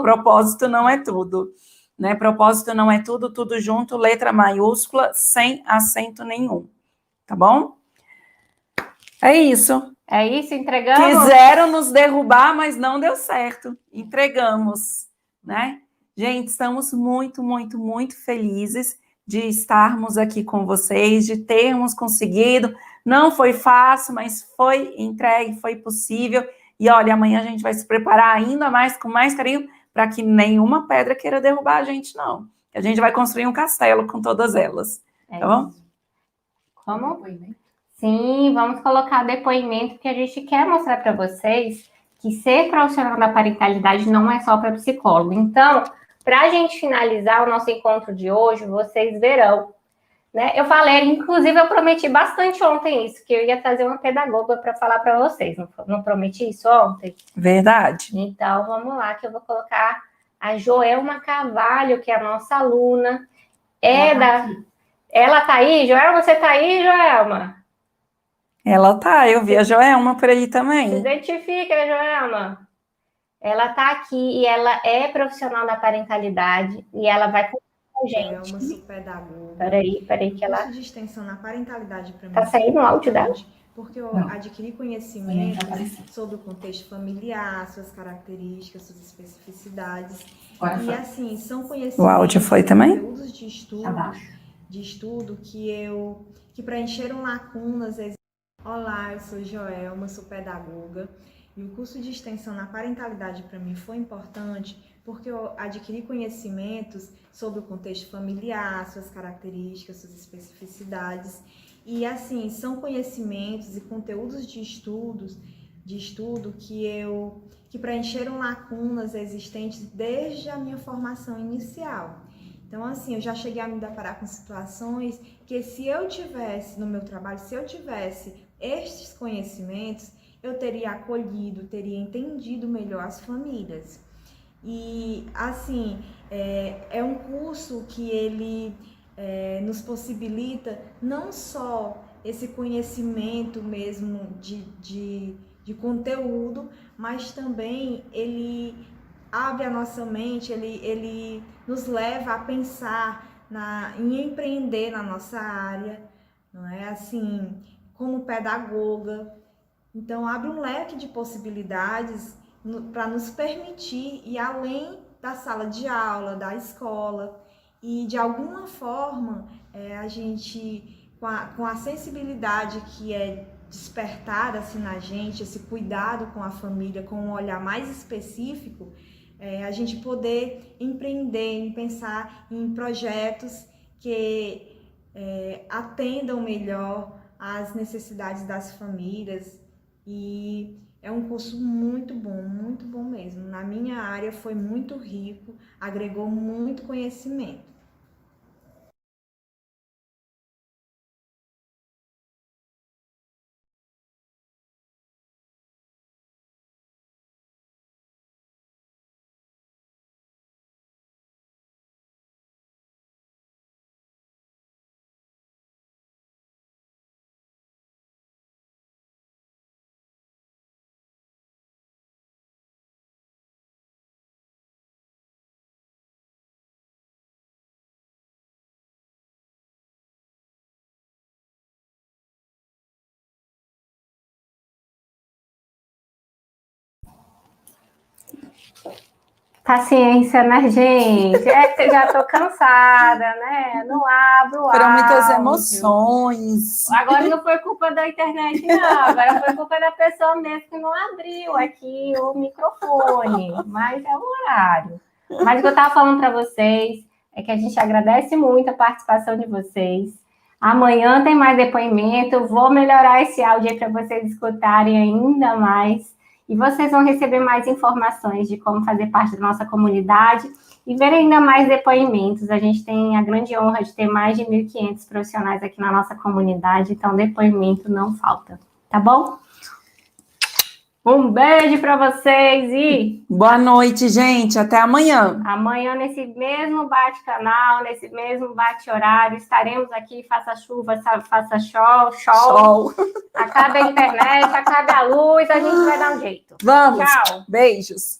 propósito não é tudo. Né? Propósito não é tudo, tudo junto, letra maiúscula, sem acento nenhum. Tá bom? É isso. É isso, entregamos? Quiseram nos derrubar, mas não deu certo. Entregamos, né? Gente, estamos muito, muito, muito felizes de estarmos aqui com vocês, de termos conseguido. Não foi fácil, mas foi entregue, foi possível. E olha, amanhã a gente vai se preparar ainda mais, com mais carinho, para que nenhuma pedra queira derrubar a gente, não. A gente vai construir um castelo com todas elas. Tá bom? Como? Sim, vamos colocar depoimento, porque a gente quer mostrar para vocês que ser profissional da parentalidade não é só para psicólogo. Então, para a gente finalizar o nosso encontro de hoje, vocês verão, né? Eu falei, inclusive eu prometi bastante ontem isso, que eu ia trazer uma pedagoga para falar para vocês. Não prometi isso ontem? Verdade. Então, vamos lá, que eu vou colocar a Joelma Carvalho, que é a nossa aluna. Ela tá aí? Joelma, você tá aí, Joelma? Ela tá, eu vi a Joelma por aí também. Se identifica, Joelma. Ela tá aqui e ela é profissional da parentalidade e ela vai com a gente. É uma subpedagoga. Peraí que ela... Curso de extensão na parentalidade para mim. Tá saindo o áudio dela? Porque eu adquiri conhecimento sobre o contexto familiar, suas características, suas especificidades. E assim, são conhecimentos... O áudio foi também? Conteúdos de estudo que preencheram lacunas. Olá, eu sou Joelma, sou pedagoga. E o curso de extensão na parentalidade para mim foi importante porque eu adquiri conhecimentos sobre o contexto familiar, suas características, suas especificidades. E assim, são conhecimentos e conteúdos de estudo que preencheram lacunas existentes desde a minha formação inicial. Então, assim, eu já cheguei a me deparar com situações que se eu tivesse, no meu trabalho, se eu tivesse estes conhecimentos, eu teria acolhido, teria entendido melhor as famílias. E, assim, é um curso que ele nos possibilita não só esse conhecimento mesmo de conteúdo, mas também ele abre a nossa mente, ele nos leva a pensar em empreender na nossa área, não é? Assim, como pedagoga. Então, abre um leque de possibilidades para nos permitir ir além da sala de aula, da escola. E, de alguma forma, a gente, com a sensibilidade que é despertada assim, na gente, esse cuidado com a família, com um olhar mais específico, a gente poder empreender, em pensar em projetos que atendam melhor às necessidades das famílias. E é um curso muito bom mesmo. Na minha área foi muito rico, agregou muito conhecimento. Paciência, né, gente? É que eu já tô cansada, né? Não abro o Foram muitas áudio. emoções. Agora não foi culpa da internet, não. Agora foi culpa da pessoa mesmo que não abriu aqui o microfone. Mas é o horário. Mas o que eu estava falando para vocês é que a gente agradece muito a participação de vocês. Amanhã tem mais depoimento. Vou melhorar esse áudio aí para vocês escutarem ainda mais. E vocês vão receber mais informações de como fazer parte da nossa comunidade e ver ainda mais depoimentos. A gente tem a grande honra de ter mais de 1.500 profissionais aqui na nossa comunidade, então depoimento não falta, tá bom? Um beijo para vocês e Boa noite, gente. Até amanhã. amanhã nesse mesmo bate-canal, nesse mesmo bate-horário, estaremos aqui, faça chuva, faça sol. Acabe a internet, acabe a luz, a gente vai dar um jeito. Vamos. Tchau. Beijos.